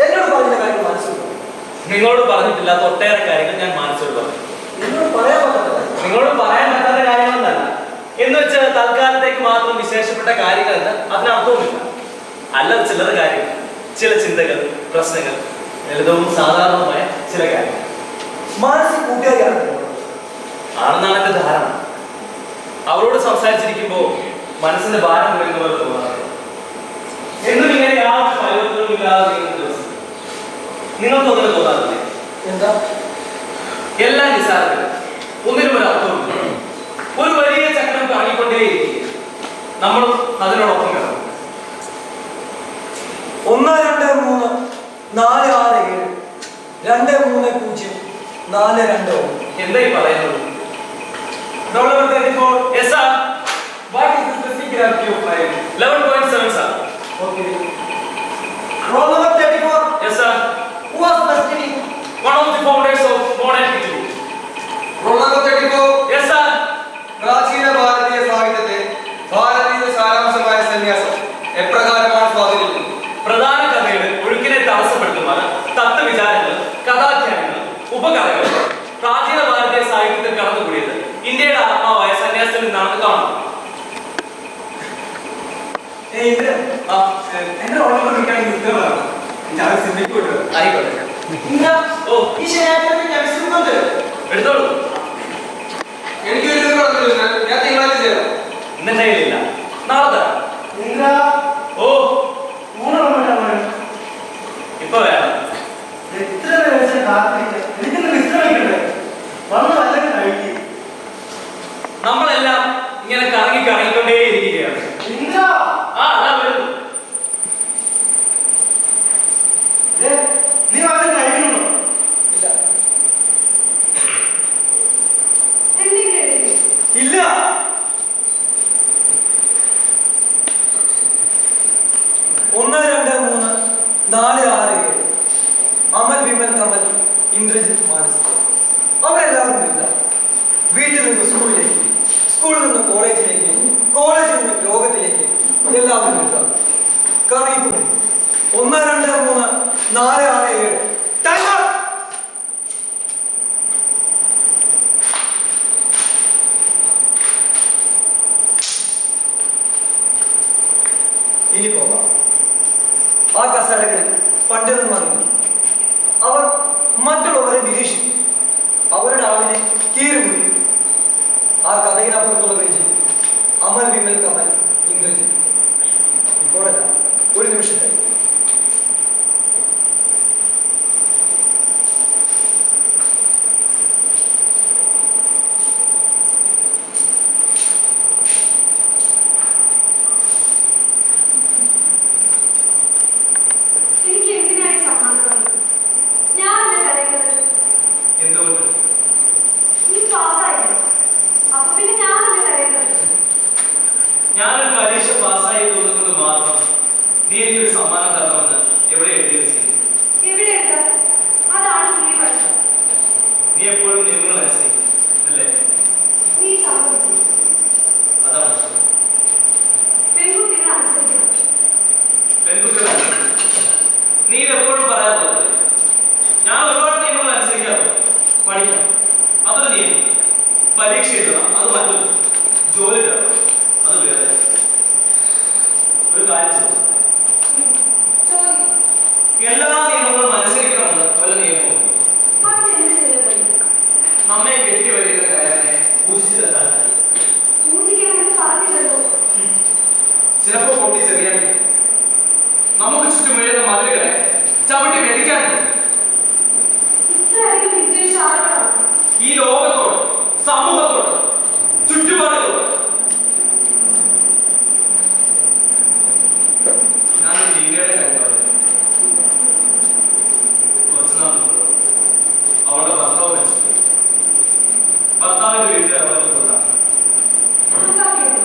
എന്നോട് പറഞ്ഞ കാര്യം മനസ്സിലാക്കും. നിങ്ങളോട് പറഞ്ഞിട്ടില്ലാത്ത ഒട്ടേറെ കാര്യങ്ങൾ ഞാൻ മനസ്സിലോട് പറഞ്ഞു. നിങ്ങളോട് പറയാൻ പറ്റാത്ത, നിങ്ങളോട് പറയാൻ പറ്റാത്ത കാര്യങ്ങളൊന്നല്ല. എന്ന് വെച്ചാൽ തൽക്കാലത്തേക്ക് മാത്രം വിശേഷപ്പെട്ട കാര്യങ്ങളല്ല, അതിനർത്ഥവുമില്ല. അല്ല, ചില്ലറ കാര്യങ്ങൾ, ചില ചിന്തകൾ, പ്രശ്നങ്ങൾ, ലളിതവും സാധാരണവുമായ ചില കാര്യങ്ങൾ. മാനസി കൂട്ടുകാരിയാണ് ആണെന്നാണ് എന്റെ ധാരണ. അവരോട് സംസാരിച്ചിരിക്കുമ്പോൾ മനസ്സിന്റെ ഭാരം കുറയുന്ന പോലെ തോന്നാറുണ്ട്. എന്നും ഇങ്ങനെ യാതൊരു പരിവർത്തനവും ഇല്ലാതെ നീങ്ങുന്ന ദിവസം നിങ്ങൾക്കൊന്നിനെ തോന്നാറില്ലേ? എന്താ? എല്ലാം നിസ്സാരമില്ല, ഒന്നിനും ഒരു അർത്ഥവുമില്ല. ഒരു വലിയ ചക്രം കറങ്ങിക്കൊണ്ടേയിരിക്കും, നമ്മളും അതിനോടൊപ്പം കിടക്കും. 1 2 3 4 6 7 2 3 0 4 2 എന്താ ഈ പറയുന്നത്? Roll number 34. Yes, sir. What is the specific gravity of fire? 11.7, sir. Okay. Roll number 34. Yes, sir. Who was studying? One of the founders of modern history. Roll number 34. Yes, sir. പ്രാചീന ഭാരതീയ സാഹിത്യത്തെ ഭാരതീയ സാരാംശമായ സന്യാസം എപ്രകാരമാണ് സ്വാധീനിക്കുന്നത്? പ്രധാന കഥയുടെ ഒഴുക്കിനെ തടസ്സപ്പെടുത്തുന്ന തത്വവിചാരങ്ങൾ, കഥാഖ്യാനങ്ങൾ, ഉപകഥകൾ പ്രാചീന ഭാരതീയ സാഹിത്യത്തിൽ കടന്നുകൂടിയത് ഇന്ത്യയുടെ ആത്മാവായ സന്യാസത്തിൽ നിന്നാണെന്ന് കാണുന്നു. എന്റെ ഓർമ്മ വിളിക്കുകയാണെങ്കിൽ ഉത്തരവാണ്. ഞാൻ സിദ്ധിക്ക് വിട്ടു. ആയിക്കോട്ടെ. ഓ, ഈ ശനിയാഴ്ച കെമിസ്ട്രി എടുത്തോളൂ. എനിക്ക് ഒരു കുഴപ്പമില്ല, ഞാൻ തിങ്കളാഴ്ച ചെയ്യാം. ഇന്ന് കയ്യിലില്ല, നാളെ തരാം. എന്താ ഓ, ഊണുണ്ടാണ് ഇപ്പൊ വേണം. എത്ര ദിവസം കാത്തിരിക്കുക. എനിക്കൊന്ന് വിശ്രമിക്കണ്ടേ? വന്ന് വല്ലതും കഴിക്കും. നമ്മളെല്ലാം ഇങ്ങനെ കറങ്ങിക്കൊണ്ടേ ഇരിക്കുകയാണ്. എന്താ അതാ വരുന്നു. നീ വല്ലതും കഴിക്കണോ? ഇല്ല. എന്തെങ്കിലും ഇല്ല. ഒന്ന് 2 3 4 6 7 അമൽ, വിമൽ, കമൽ, ഇന്ദ്രജിത്ത്, മാനസ് അവരെല്ലാവരും ഇല്ല. വീട്ടിൽ നിന്ന് സ്കൂളിലേക്ക്, സ്കൂളിൽ നിന്ന് കോളേജിലേക്ക്, കോളേജിൽ നിന്ന് ലോകത്തിലേക്ക് എല്ലാവരും ഇല്ല. കറങ്ങിക്കൊണ്ട് 1 2 3 4 6 7 ടൈം ഔട്ട്. ഇനി പോകാം. ആ കസേരകളിൽ പണ്ഡിതന്മാരുണ്ട്. അവർ മറ്റുള്ളവരെ നിരീക്ഷിക്കും, അവരുടെ ആളിനെ കീറിമുറിക്കും. ആ കഥയിനപ്പുറത്തുള്ള ബെഞ്ചിൽ അമൽ, വിമൽ, കമൽ, ഇന്ദ്രജിത്ത്. ഇപ്പോഴല്ല, ഒരു നിമിഷത്തെ എനിക്ക് എന്തിനാണ് സമാധാനം? ഞാൻ എന്നെ കരയുന്നത് എന്തുകൊണ്ട്? നീ പാസ്സായില്ലേ? അപ്പൊ പിന്നെ ഞാൻ എന്നെ കരയുന്നത്. ഞാനൊരു പരീക്ഷ പാസ്സായി തോന്നുന്നത് മാത്രം നീ എനിക്കൊരു സമ്മാനം തരണമെന്ന് എവിടെ എഴുതി വെച്ചിരിക്കും? എവിടെ ഉണ്ട്? അതാണ് നീ പഠിച്ചത്. നീ എപ്പോഴും നിയമങ്ങൾ അനുസരിക്കും അല്ലേ? നീ സമ്മതിക്കും. അതാണ് ഇഷ്ടം. പെൺകുട്ടികൾ അനുസരിക്കണം. പെൺകുട്ടികൾ നീ എപ്പോഴും പറയാറുള്ളത് ഞാൻ ഒരുപാട് നിയമങ്ങൾ അനുസരിക്കാറുണ്ട്. പഠിക്കണം, അതൊരു നിയമം. പരീക്ഷ എഴുതണം, അത് മറ്റൊരു. ജോലി തരണം, അത് വേറെ. ഒരു കാര്യം ചോദിച്ചു, എല്ലാ നിയമങ്ങളും അനുസരിക്കണമെന്ന് വല്ല നിയമവും അതെന്ത് ചെയ്തത്? നമ്മെ കെട്ടി വരുന്ന കയറിനെ പൂജിച്ചെത്താൻ കഴിയും. പൂജിക്കണമെന്ന് പറഞ്ഞില്ലല്ലോ. ചിലപ്പോൾ പൊട്ടിച്ചെറിയാൻ നമുക്ക് ചുറ്റും വീഴുന്ന മതിലുകളെ ചവിട്ടി മെതിക്കാനുണ്ട്. ഇത്രയധികം വിദ്വേഷ ആളുകളാണ്. ഈ ലോകത്തോട്, സമൂഹത്തോട്, ചുറ്റുപാടുകളോട്. ഞാനൊരു ലീലയുടെ കാര്യം പറഞ്ഞു. കുറച്ചു നാൾ മുമ്പ് അവളുടെ ഭർത്താവ് മരിച്ചു. ഭർത്താവിന്റെ വീട്ടിൽ അവളെ കൊണ്ടാണ്. ആർക്കാക്കിയത്?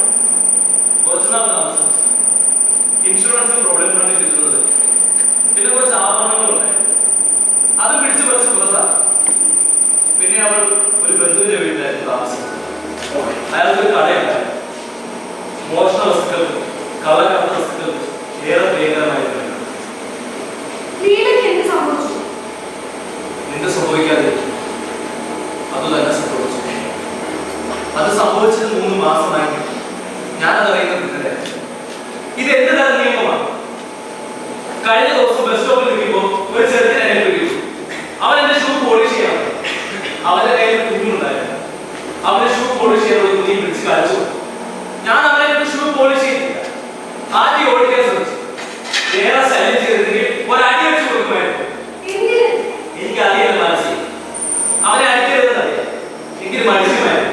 കുറച്ചുനാൾ താമസിച്ചു. ഇൻഷുറൻസ് പ്രോവിഡന്റ് ഫണ്ടിൽ കിട്ടുന്നത് പിന്നെ കുറച്ച് ആഭരണങ്ങൾ ഉണ്ടായിരുന്നു. അത് പിടിച്ചു പറിച്ച് പുറത്താണ്. പിന്നെ അവൾ ഒരു ബന്ധുവിന്റെ വീട്ടിലായിരുന്നു താമസിച്ചത്. അയാൾക്കൊരു കടയുണ്ടായിരുന്നു. മോഷണ വസ്തുക്കൾ, കളകടത്ത വസ്തുക്കൾ ഏറെ ഭയങ്കരമായിരുന്നു. ലീലയ്ക്ക് എന്ത് സംഭവിച്ചു? എന്ത് സംഭവിക്കാതെ അത് തന്നെ സംഭവിച്ചു. അത് സംഭവിച്ചത് 3 മാസമായിട്ട് ഞാനത് അറിയുന്ന പിന്നീട് ഇത് എന്ത് തരം നിയമമാണ്? കഴിഞ്ഞ ദിവസം ബസ് സ്റ്റോപ്പിൽ നിൽക്കുമ്പോൾ ഒരു ചെറുക്കൻ എന്നെ പിടിച്ചു. അവൻ എന്റെ ഷൂ പോളിഷ് ചെയ്യാൻ, അവന്റെ കയ്യിൽ കുഞ്ഞുണ്ടായിരുന്നു. അവന്റെ ഷൂ പോളിഷ് ചെയ്യാൻ ഒരു കുഞ്ഞിനെ പിടിച്ച് കളിച്ചു. ഞാൻ അവനെ ഷൂ പോളിഷ് ചെയ്തില്ല. ആദ്യം ഓടിക്കാൻ ശ്രമിച്ചു. ഏറെ ശല്യം ചെയ്തിട്ടുണ്ടെങ്കിൽ ഒരടി വെച്ച് കൊടുക്കുമായിരുന്നു. എന്തിന്? എനിക്കറിയില്ല മനസ്സിൽ അവനെ അടിക്കരുതെന്നറിയാം. എങ്കിലും മനുഷ്യമായിരുന്നു.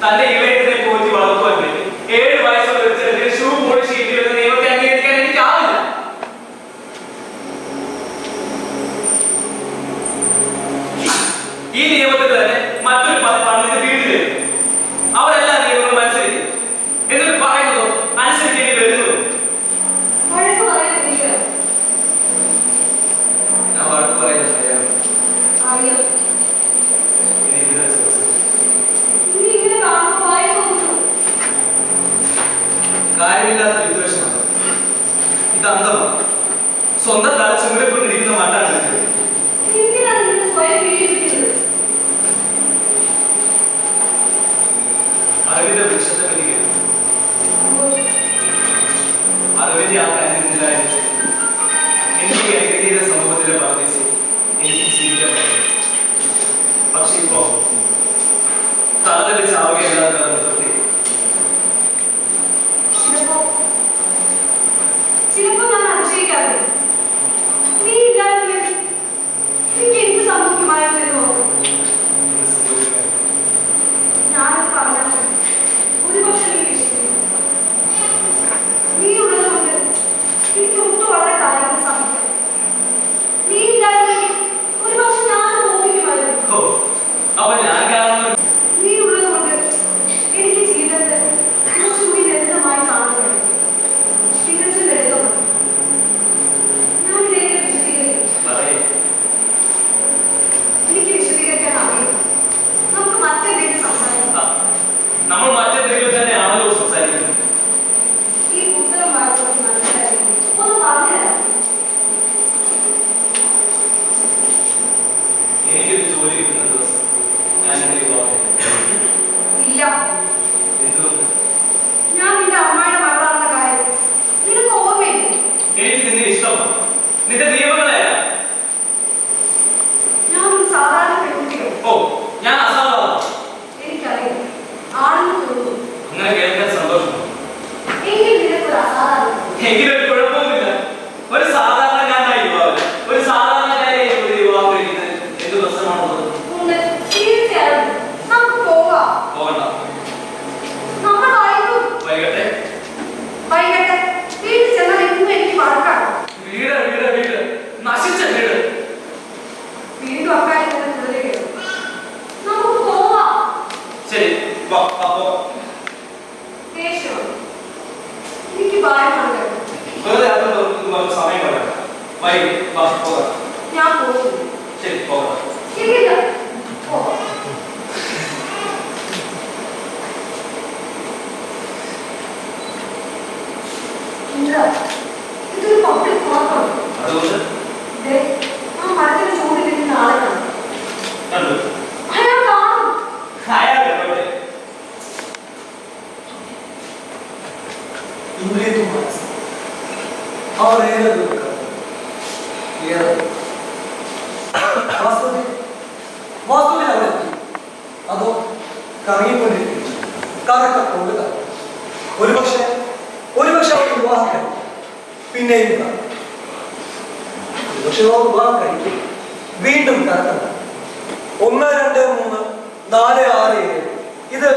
തന്റെ ഇളയത്തിനെ പോറ്റി വളർത്തുവാൻ വേണ്ടി 7 വയസ്സുള്ള ഒരു ചെറുക്കൻ ഷൂ പോളിഷ് ചെയ്യേണ്ടി വരുന്ന നിയമത്തെ അംഗീകരിക്കാൻ എനിക്കാവില്ല. ഈ നിയമത്തിൽ തന്നെ മറ്റൊരു പണ്ഡിത വീട്ടിൽ അവരെല്ലാ നിയമങ്ങളും അനുസരിക്കും. എന്നിട്ട് പറയുന്നതോ അനുസരിക്കേണ്ടി വരുന്നതോ. വഴക്ക് പറയാൻ ലീല. ഞാൻ വഴക്ക് പറയുന്നത് അറിയാം. അറിയാം. ഇനി ഇതിനെ സംസാരിക്കാം. നീ ഇങ്ങനെ കാണുമ്പോൾ വായ തോന്നുന്നു. കാര്യമില്ലാത്ത വിദ്വേഷമാണ്. ഇത് അന്ധമാണ്. സ്വന്തം തല ചുമരിക്കൊണ്ടിരിക്കുന്ന മട്ടാണ്. എന്തിനാണ് നിങ്ങൾ സ്വയം പീഡിപ്പിക്കുന്നത്? അറിവിന്റെ വൃക്ഷത്തെ പറ്റിക്കരുത്. അറിവിന്റെ ആ കാര്യത്തിലായിരുന്നു എനിക്ക് ഏകീകൃത സമൂഹത്തിലെ പരദേശി എനിക്ക് ജീവിക്കാൻ പറ്റും. പക്ഷെ ഇപ്പോ തലതലി ചാവുകയല്ലാതെ നിർത്തി. ചിലപ്പോ ഞാൻ അതിശയിക്കാറുണ്ട്. നീ ഇല്ലായിരുന്നെങ്കിൽ എനിക്ക് എന്ത് സംഭവിക്കുമായിരുന്നു എന്ന് ഓർക്കും. ഞാനത് പറഞ്ഞാൽ ഒരുപക്ഷെ നീ വിശ്വസിക്കും. നീ ഉള്ളതുകൊണ്ട് എനിക്ക് ഒട്ടും വളരെ കാര്യങ്ങൾ സഹിക്കാം. നീ ഇല്ലായിരുന്നെങ്കിൽ ഒരുപക്ഷെ ഞാൻ മോഹിക്കുമായിരുന്നു. അപ്പൊ ഞാൻ കാരണം നീ ഉള്ളതുകൊണ്ട് എനിക്ക് ജീവിതത്തെ കുറച്ചുകൂടി ലളിതമായി കാണാൻ കഴിയും. തികച്ചും ലളിതമാണ്. ഞാൻ ഇതേക്ക് വിശദീകരിക്കും. എനിക്ക് വിശദീകരിക്കാൻ അറിയില്ല. നമുക്ക് മറ്റെന്തെങ്കിലും സംസാരിക്കാം. നമ്മൾ മറ്റെന്തെങ്കിലും തന്നെയാണല്ലോ സംസാരിക്കുന്നത്. ഈ പുസ്തകം വായിച്ചപ്പോൾ മനസ്സിലായി. ഒന്ന് പറഞ്ഞുതരാം. എനിക്കൊരു ജോലി കിട്ടുന്ന ദിവസം ഞാൻ ഇല്ല. എന്തുകൊണ്ട്? ഞാൻ നിന്റെ അമ്മയുടെ മകളാണെന്ന കാര്യം നിനക്ക് ഓർമ്മയില്ല. എനിക്ക് നിന്നെ ഇഷ്ടമാണ്. നിന്റെ നിയമങ്ങളെയാ. ഞാൻ ഒരു സാധാരണ പെൺകുട്ടിയാണ്. ഓ, ഞാൻ അസാധാരണ. എനിക്കറിയാം. ആണെന്ന് തോന്നുന്നു. അങ്ങനെ കേൾക്കാൻ സന്തോഷമാണ്. എങ്കിൽ നിനക്കൊരു അസാധാരണ. എങ്കിലൊരു കുഴപ്പമൊന്നുമില്ല. ഒരു സാധാരണക്കാരനായ യുവാവ്, ഒരു സാധാരണക്കാരെ ഒരു യുവാവ് എന്ത് പ്രശ്നമാണുള്ളത്? ഉണ്ട്. തീർച്ചയായും നമുക്ക് പോവാം. പോകണ്ട. നമ്മൾ വൈകും. വൈകട്ടെ. വൈകട്ടെ. വീട്ടിൽ ചെന്നാൽ എന്നും എനിക്ക് വഴക്കാണ്. വീട് വീട് വീട് നശിച്ച വീട്. വീണ്ടും അക്കാര്യം തന്നെ തുടരുകയാണ്. നമുക്ക് പോവാം. ശരി, വാ, അപ്പോ ദേഷ്യമാണ്. എനിക്ക് ഭയമാണ്. വെറുതെ അത് സമയം പറയാം. വൈകി, വാ, പോകാം. ഞാൻ പോകുന്നു. ശരി, പോകാം. ഇല്ല. പോവാം. ഇല്ല. ഇതൊരു പബ്ലിക് പാർക്കാണ്. അതുകൊണ്ട് ആ മരത്തിന് ചൂടിലിരുന്ന ആളെ കാണും. കണ്ടു. അയാൾ കാണും. അയാൾ എവിടെ? ദൂരേക്ക് മനസ്സ് അവർ ഏറെ ദൂരം വാസ്തുവിൽ അവിടെ എത്തി. അതോ കറങ്ങിക്കൊണ്ടിരിക്കുന്നു, കറക്കപ്പോഴുക. ഒരുപക്ഷെ അവർ വിവാഹം കഴിക്കും, പിന്നെയും കറക്കും. ഒരുപക്ഷെ അവർ വിവാഹം കഴിക്കും, വീണ്ടും കറക്കണ്ട. 1, 2, 3, 4, 6, 7.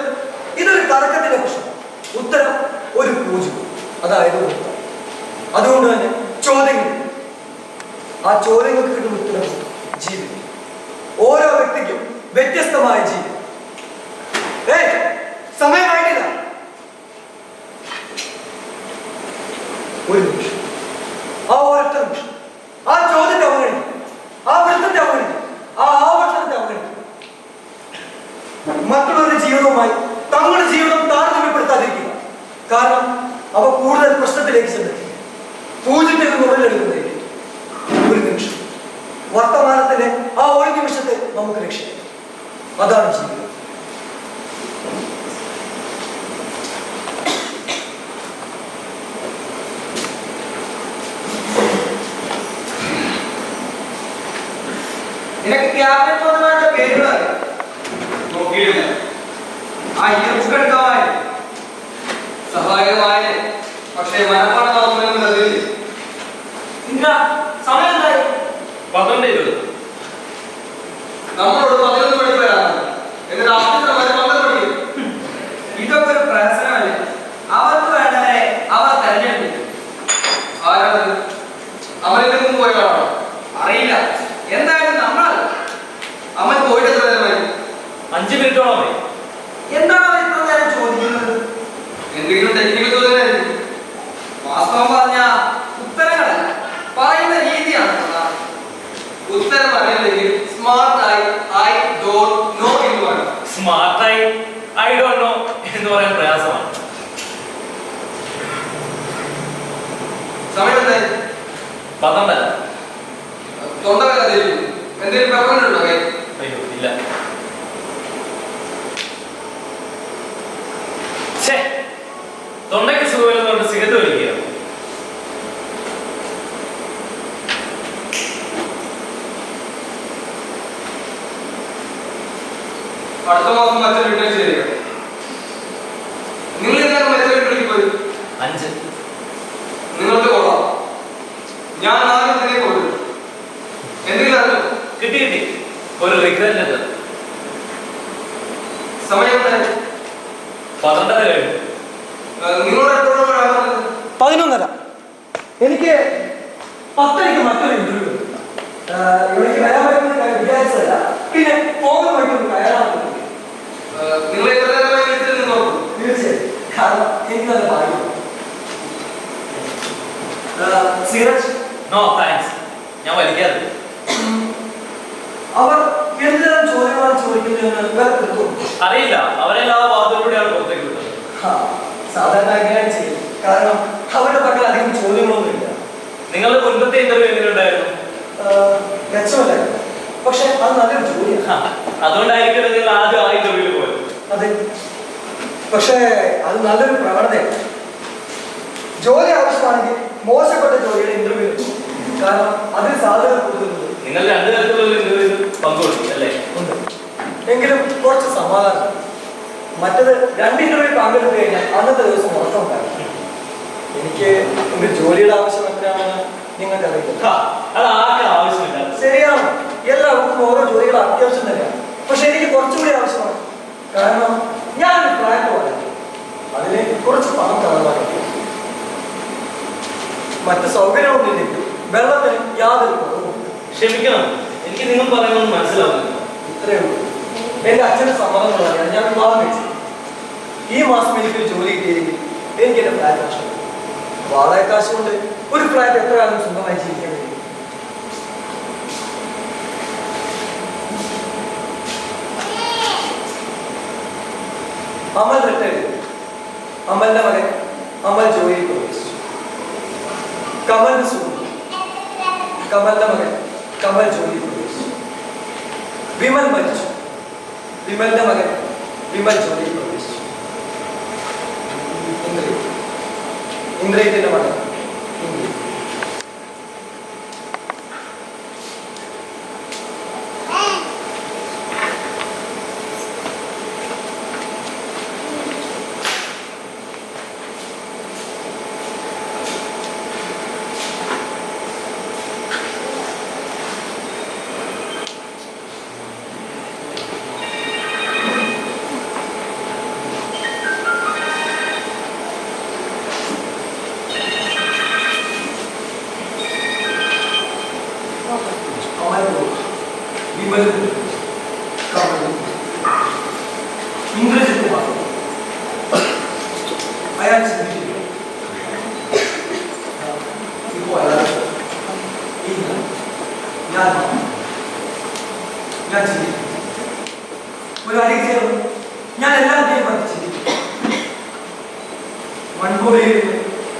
ഇതൊരു കറക്കത്തിന്റെ പ്രശ്നം. ഉത്തരം ഒരു 0, അതായത് ഉത്തരം. അതുകൊണ്ട് തന്നെ ചോദ്യങ്ങൾ, ആ ചോദ്യങ്ങൾക്ക് കിട്ടുന്ന ഉത്തരം ജീവിതം. ഓരോ വ്യക്തിക്കും വ്യത്യസ്തമായ ജീവിതം. സമയമായിട്ടില്ല. ഒരു നിമിഷം, ആ ഒരൊറ്റ നിമിഷം, ആ ചോദ്യത്തെ അവഗണിക്കും, ആ വൃത്തത്തെ അവഗണിക്കും, ആ ആവർത്തനത്തെ അവഗണിക്കും. മറ്റുള്ളവരുടെ ജീവിതവുമായി തങ്ങളുടെ ജീവിതം താരതമ്യപ്പെടുത്താതിരിക്കുക. കാരണം അവ കൂടുതൽ പ്രശ്നത്തിലേക്ക് ചെന്നെത്തി. 0-ൽ നിന്ന് ഉടലെടുക്കുന്നതിലേക്ക് ഒരു നിമിഷം, വർത്തമാനത്തിന്റെ ആ ഒരു നിമിഷത്തെ നമുക്ക് രക്ഷിക്കാം. അതാണ് ജീവിതം. നിനക്ക് ക്യാബിനറ്റ് മന്ത്രിമാരുടെ പേരുകൾ അറിയാം? നോക്കിയിട്ടില്ല. ആ ബുക്ക് എടുക്കാവാൻ സഹായകമായ, പക്ഷേ മനപ്പാടമാകുമെന്ന് അറിയില്ല. സമയം എന്തായി? 12:20. നമ്മളോട് 11 മണിക്ക് വരാം, എന്നിട്ട് ആദ്യത്തെ 12 മണിക്ക്. ഇതൊക്കെ ഒരു പ്രഹസനമല്ലേ? അവർക്ക് വേണ്ടവരെ അവർ തെരഞ്ഞെടുക്കും. ആരാണ്? അമലിന്റെ മുമ്പ് പോയതാണോ? അറിയില്ല, എന്തായാലും നമ്മളല്ല. അമൽ പോയിട്ട് എത്ര നേരമായി? 5 മിനിറ്റോളമായി. എന്താണ് അവർ ഇത്ര നേരം ചോദിക്കുന്നത്? എന്തെങ്കിലും ടെക്നിക്കൽ ചോദ്യമായിരിക്കും. വാസ്തവം പറഞ്ഞ ഉത്തരങ്ങളല്ല, പറയുന്ന രീതിയാണ് പ്രധാനം. ഉത്തരം അറിയില്ലെങ്കിൽ സ്മാർട്ടായി ഐ ഡോണ്ട് നോ എന്ന് പറയണം. സ്മാർട്ടായി ഐ ഡോണ്ട് നോ എന്ന് പറയാൻ പ്രയാസമാണ്. സമയം എന്തായി? 12. തൊണ്ട വരാതിരിക്കും. എന്തെങ്കിലും പെപ്പറിന്റെ ഉണ്ടോ കൈ? അയ്യോ ഇല്ല. തൊണ്ടയ്ക്ക് സുഖമില്ലെന്നുകൊണ്ട് സിഗരറ്റ് വലിക്കുകയാണ്. അടുത്ത മാസം മറ്റൊരു വീട്ടിൽ ചേരുക. നിങ്ങൾ എന്താണ് മറ്റൊരു വീട്ടിലേക്ക് പോയി? 5. നിങ്ങൾക്ക് കൊള്ളാം. ഞാൻ 4 ഇതിലേക്ക് പോയി. എന്തെങ്കിലും അറിഞ്ഞോ? കിട്ടി. ഒരു റിഗ്രറ്റ് ലെറ്റർ. സമയം എന്തായി? 12:30 കഴിഞ്ഞു. നിങ്ങളോട് എപ്പോഴും വരാൻ പറഞ്ഞത്? 11:30. എനിക്ക് 10:00 മറ്റൊരു ഇന്റർവ്യൂ. ഇവിടേക്ക് വരാൻ പറ്റുന്ന വിചാരിച്ചതല്ല, പിന്നെ പോകാൻ പറ്റുന്ന കയറാൻ. നിങ്ങൾ എത്ര നേരമായി വീട്ടിൽ നിന്ന് നോക്കും? തീർച്ചയായും, കാരണം എനിക്ക് നല്ല ഭാഗ്യം. സിഗരറ്റ്? നോ താങ്ക്സ്, ഞാൻ വലിക്കാറില്ല. അവർ എന്തെല്ലാം ചോദ്യങ്ങളാണ് ചോദിക്കുന്നതെന്ന് വേറെ കിട്ടും. അറിയില്ല, അവരെല്ലാം വാതിലൂടെയാണ് പുറത്തേക്ക് വിട്ടത്. സാധാരണ അങ്ങനെയാണ് ചെയ്യും, കാരണം അവരുടെ പക്കൽ അധികം ചോദ്യങ്ങളൊന്നുമില്ല. നിങ്ങളുടെ മുൻപത്തെ ഇന്റർവ്യൂ എങ്ങനെയുണ്ടായിരുന്നു? മെച്ചമല്ലായിരുന്നു, പക്ഷെ അത് നല്ലൊരു ജോലിയാണ്. അതുകൊണ്ടായിരിക്കും നിങ്ങൾ ആദ്യം ആ ഇന്റർവ്യൂവിൽ പോയത്. അതെ, പക്ഷേ അത് നല്ലൊരു പ്രവണതയാണ്. ജോലി ആവശ്യമാണെങ്കിൽ മോശപ്പെട്ട ജോലിയുടെ ഇന്റർവ്യൂ എടുക്കും, കാരണം അതിൽ സാധ്യത കൂടുതലുണ്ട്. നിങ്ങൾ 2 തരത്തിലുള്ള ഇന്റർവ്യൂ പങ്കുകൊടുക്കും അല്ലേ? ഉണ്ട്, എങ്കിലും കുറച്ച് സമാധാനം. മറ്റത് 2 ഇന്റർവ്യൂ പങ്കെടുത്തു കഴിഞ്ഞാൽ അന്നത്തെ ദിവസം ഉറക്കമുണ്ടാകും. എനിക്ക് ഒരു ജോലിയുടെ ആവശ്യം എത്രയാണെന്ന് നിങ്ങൾക്കറിയില്ല. അത് ആർക്കും ആവശ്യമില്ല. ശരിയാണ്, എല്ലാവർക്കും ഓരോ ജോലികൾ അത്യാവശ്യം തന്നെയാണ്. പക്ഷെ എനിക്ക് കുറച്ചുകൂടി ആവശ്യമാണ്, കാരണം ഞാനൊരു ഫ്ലാറ്റ് വാങ്ങി, അതിലേക്ക് കുറച്ച് പണം കടമാക്കി. മറ്റ് സൗകര്യമൊന്നുമില്ലെങ്കിൽ വെള്ളത്തിന് യാതൊരു കുറവുമില്ല. ക്ഷമിക്കണം, എനിക്ക് നിങ്ങൾ പറയുന്നത് മനസ്സിലാവുന്നില്ല. ഇത്രയേ ഉള്ളൂ. എന്റെ അച്ഛന്റെ സമ്മതങ്ങളാണ് ഞാൻ വിവാഹം കഴിച്ചത്. ഈ മാസം എനിക്കൊരു ജോലി കിട്ടിയെങ്കിൽ എനിക്ക് എന്റെ ഫ്ലാറ്റ് നഷ്ടപ്പെട്ടു. വാടക കാശ് കൊണ്ട് ഒരു ഫ്ലാറ്റ് എത്ര കാലം സ്വന്തമായി ജീവിക്കാൻ കഴിയും? അമൽ റിട്ടയർഡ്. അമലിന്റെ മകൻ അമൽ ജോലിയിൽ പ്രവേശിച്ചു. കമലിന്റെ സുഹൃത്ത് കമലിന്റെ മകൻ കമൽ ജോലിയിൽ പ്രവേശിച്ചു. വിമൽ മരിച്ചു. വിമലിന്റെ മകൻ വിമൽ ജോലിയിൽ പ്രവേശിച്ചു. ഇന്ദ്രജിത്തിന്റെ മകൻ വിമൽ ഇന്ദ്രജിത് കുമാർ അയാൾ ചിന്തിക്കുന്നു. ഇപ്പോൾ അയാൾ ഇല്ല, ഞാൻ ചിന്തിക്കുന്നു. ഒരു അടിയിൽ ചേർന്ന് ഞാൻ എല്ലാവരെയും പറ്റി ചിന്തിക്കുന്നു. മൺകൂടയിൽ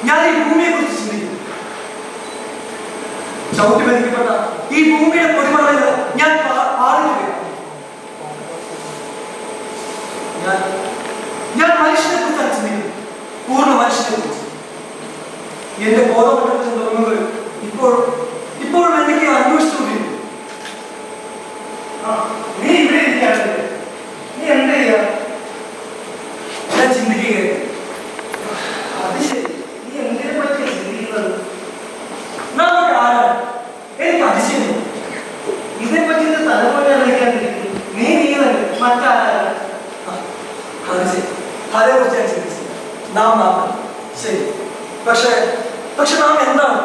ഞാൻ ഈ ഭൂമിയെ കുറിച്ച് ചിന്തിക്കുന്നു. ചവിട്ടി ബന്ധിക്കപ്പെട്ട ഈ ഭൂമിയുടെ പൊടിമണലിൽ ഞാൻ ആളുകയാണ്. ഞാൻ മനുഷ്യനെ കുറിച്ചാണ് ചിന്തിക്കുന്നത്, പൂർണ്ണ മനുഷ്യനെ കുറിച്ച്. എന്റെ ബോധമണ്ഡലത്തിൽ തുടങ്ങുന്നത് ഇപ്പോഴും എന്തൊക്കെയോ അന്വേഷിച്ചുകൊണ്ടിരിക്കുന്നു. നീ ഇവിടെ ഇരിക്കുകയാണ്, നീ എന്താ ചെയ്യാ? ഞാൻ ചിന്തിക്കുകയാണ്. അത് ശരി, നീ എന്തിനെ പറ്റിയാ ചിന്തിക്കുന്നത്? നമുക്ക് ആരാണ്? എനിക്ക് അതിശയം. ഇതേപ്പറ്റി തലമുറ അറിയിക്കാണ്ടിരിക്കുന്നു. നീ തന്നെ മറ്റാരാണ്? അത് ശരി, അതേക്കുറിച്ച് ഞാൻ ചിന്തിച്ചത്. നാം ശരി, പക്ഷെ നാം എന്താണ്?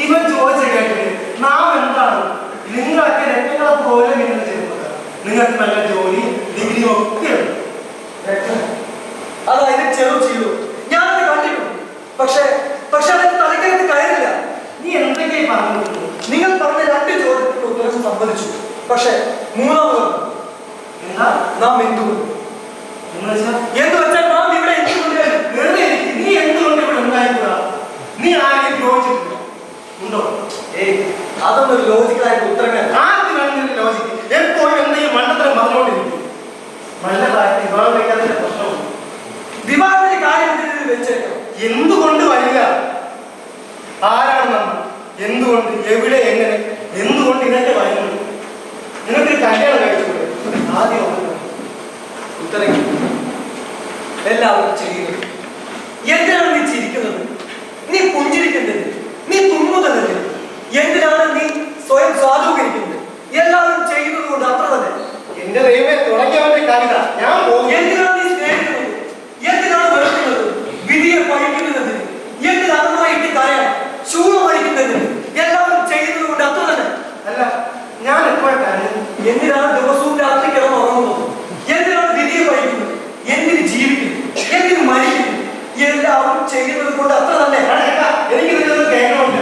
ഇവൻ ചോദിച്ച കേട്ടിട്ട് നാം എന്താണ്? നിങ്ങളൊക്കെ രക്തങ്ങളെ പോലെ നിങ്ങൾ ചെറുപ്പക്കാർ. നിങ്ങൾക്ക് നല്ല ജോലി ഡിഗ്രിയും ഒക്കെ ഉണ്ട്. അതായത് ചെറു ചെയ്തു, ഞാനത് കണ്ടിട്ടുണ്ട്. പക്ഷെ അതിന് തലക്കകത്ത് കയറില്ല. നീ എന്തൊക്കെയായി പറഞ്ഞു? നിങ്ങൾ പറഞ്ഞ 2 ചോദ്യത്തിന് ഉത്തരം സമ്മതിച്ചു. പക്ഷെ മൂന്നാമത് എന്താ? നാം എന്തുകൊണ്ട്? എന്ന് വെച്ചാൽ നാം ഇവിടെ എന്തുകൊണ്ട്? വെറുതെ ഇരിക്ക്. നീ എന്തുകൊണ്ട് ഇവിടെ ഉണ്ടായിക്കൂടാ? നീ ആരെയും യോജിച്ചിട്ടുണ്ടോ? ഉണ്ടോ? അതൊന്നും ലോജിക്കലായിട്ട് ഉത്തരങ്ങൾ. ആർക്ക് വേണമെങ്കിലും ലോജിക്ക്. എപ്പോഴും എന്തെങ്കിലും മണ്ടത്തരം പറഞ്ഞുകൊണ്ടിരിക്കും. നല്ല കാര്യം വിവാഹം വയ്ക്കാതിന്റെ പ്രശ്നമുണ്ട്. വിവാഹത്തിന്റെ കാര്യം വെച്ചേക്കാം. എന്തുകൊണ്ട് വരിക? ആരാണ് നമ്മൾ? എന്തുകൊണ്ട്? എവിടെ? എങ്ങനെ? എന്തുകൊണ്ട് ഇതൊക്കെ വരുന്നത്? നിനക്കൊരു കല്യാണം കഴിച്ചുകൂടെ? ആദ്യം ഉത്തരം എല്ലാവരും ചെയ്യുന്നത്. എന്തിനാണ് നീ ചിരിക്കുന്നത്? നീ പുഞ്ചിരിക്കുന്നത്? നീ തുമ്മുന്നത്? എന്തിനാണ് നീ സ്വയം സ്വാധീകരിക്കുന്നത്? എല്ലാവരും ചെയ്യുന്നത് കൊണ്ട് അത്ര തന്നെ. എന്റെ ദൈവമേ, തുടങ്ങിയവന്റെ കവിത ഞാൻ പോകും. എന്തിനാണ് നീ സ്നേഹിക്കുന്നത്? എന്തിനാണ് വെറുക്കുന്നത്? വിധിയെ പഴിക്കുന്നതിന്, എന്തിനാണ് അമ്മമായിട്ട് കരയാൻ ശൂലം അടിക്കുന്നതിന്? എല്ലാവരും ചെയ്യുന്നത് കൊണ്ട് അത്ര തന്നെ. അല്ല, ഞാൻ എപ്പോഴാണ് എന്തിനാണ് ദിവസവും രാത്രി കിടന്നുറങ്ങുന്നത്? എന്തിനാണ് വിധിയെ പഴിക്കുന്നത്? എന്തിന് ജീവിക്കുന്നു? എന്തിന് മരിക്കുന്നു? എല്ലാവരും ചെയ്യുന്നത് കൊണ്ട് അത്ര തന്നെ. എനിക്ക് ഇതിനൊന്നും കേൾക്കണമില്ല.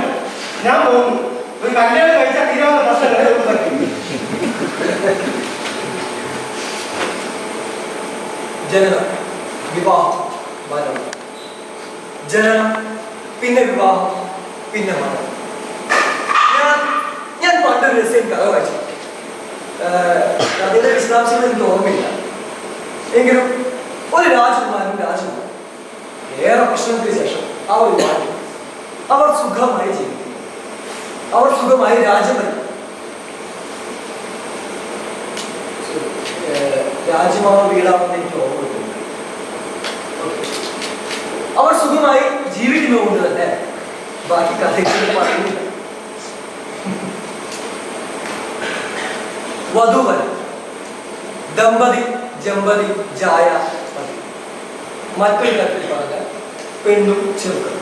ഞാൻ പോകുന്നു. ഒരു കല്യാണം കഴിച്ചാൽ തീരാവുന്ന പ്രശ്നങ്ങളെ ജനനം, വിവാഹം, മരണം. ജനനം, പിന്നെ വിവാഹം, പിന്നെ മരണം. ഞാൻ പണ്ടൊരു രഹസ്യം കഥ വായിച്ചു. അതിന്റെ വിശദാംശങ്ങൾ എനിക്ക് ഓർമ്മയില്ല. എങ്കിലും ഒരു രാജകുമാരനും രാജകുമാരൻ ഏറെ പ്രശ്നങ്ങൾക്ക് ശേഷം അവർ സുഖമായി ജീവിക്കും. അവർ സുഖമായി രാജ്യം ഭരിക്കും. രാജ്യമാണോ വീടാണെന്ന് എനിക്ക് ഓർമ്മയില്ല. അവർ സുഖമായി ജീവിക്കുന്നതുകൊണ്ട് തന്നെ ബാക്കി കഥയിൽ പറയുന്നില്ല. വധുവരൻ, ദമ്പതി, ജമ്പതി, ജായ, പതി. മറ്റൊരു തരത്തിൽ പറഞ്ഞാൽ പെണ്ണും ചെറുക്കനും.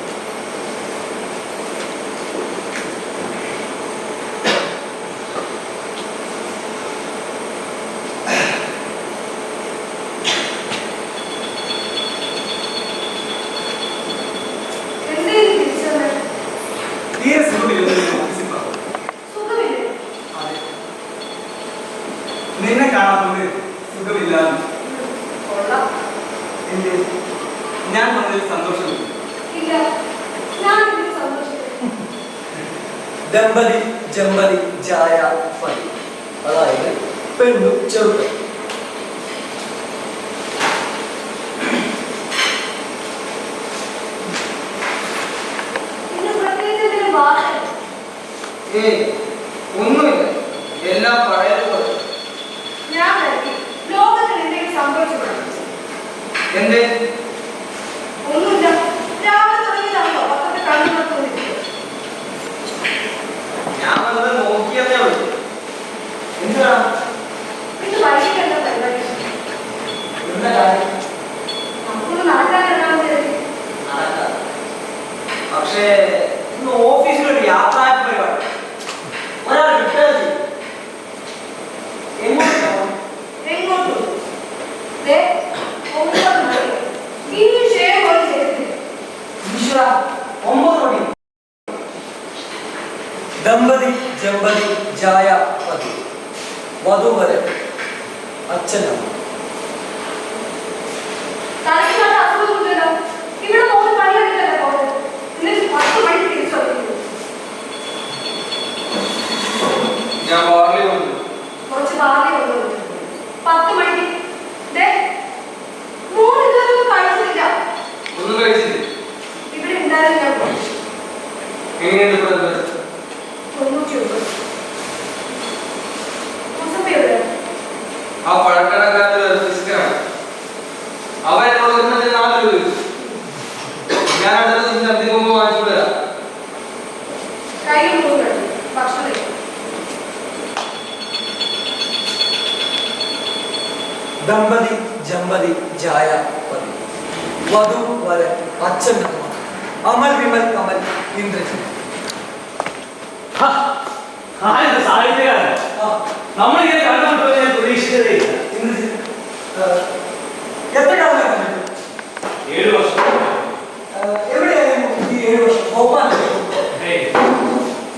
നിന്നെ കാണാത്തത് സുഖമില്ല. ഞാൻ പറഞ്ഞതിൽ സന്തോഷമില്ല. ദമ്പതി, ജമ്പതി, ജായ, പതി. അതായത് പെണ്ണും ചെറുക്കനും. ഒന്നുമില്ല, എല്ലാം പഴയതുപോലെ. ലോകത്തിൽ എന്തെങ്കിലും സംഭവിച്ചു? എന്തേ? ഒന്നുമില്ല. രാവിലെ തുടങ്ങിയതാണല്ലോ പത്രത്തെ കണ്ണുകൊണ്ടിരിക്കുന്നത്. ഞാൻ വന്നത് നോക്കിയതേ ഉള്ളൂ. എന്തിനാ? ഇത് വൈകിട്ടല്ല പരിപാടി. എന്താ കാര്യം? നമുക്കൊന്ന് നടക്കാനുണ്ടാവുന്നത്. പക്ഷേ ഇന്ന് ഓഫീസിലൊരു യാത്രാ പരിപാടി. ഒരാൾ റിട്ടയർ ചെയ്യും. ദമ്പതി ജമ്പതി ജായ പതി വധു വരെ അച്ഛനാണ്. തനിക്ക് നല്ല അസുഖമൊന്നുമില്ലല്ലോ. ഇവിടെ മോൻ പണിയെടുക്കല്ല പോയത്. എന്നിട്ട് 10 മണിക്ക് തിരിച്ചു വന്നിരുന്നു. ഞാൻ ബാർലി വന്നു. കുറച്ച് ബാർലി കൊണ്ടുവന്നു. 10 മണിക്ക് ദേ മോൻ ഇതൊന്നും കഴിച്ചില്ല. ഒന്നും കഴിച്ചില്ല. ഇവിടെ ഉണ്ടായിരുന്നു ഞാൻ പോയി. എങ്ങനെയുണ്ട് ബ്രദർ? 99. മുസഫ എവിടെ? ആ പഴക്കടക്കാരൻ്റെ സിസ്റ്ററാണ്. അവൻ എന്നോട് ഒന്നും 4 രൂപ ചോദിച്ചു. ഞാൻ അടുത്ത ദിവസം അധികം വാങ്ങിച്ചു തരാം. കയ്യിൽ മൂന്ന് ഭക്ഷണം കഴിക്കും. ദമ്പതി ജമ്പതി ജായ പതി വധു വരെ അച്ഛനാണ്. അമൽ വിമൽ കമൽ ഇന്ദ്രജിത്ത്. സാഹിത്യകാരൻ ആ, നമ്മളിങ്ങനെ കണ്ടുകൊണ്ടോ ഞാൻ പ്രതീക്ഷിച്ചതേ ഇല്ല. ഇന്ദ്രജിത്ത് എത്ര കാലം കണ്ടിട്ട്? 7 വർഷം. എവിടെയായിരുന്നു ഈ 7 വർഷം? ഭോപ്പാലിൽ.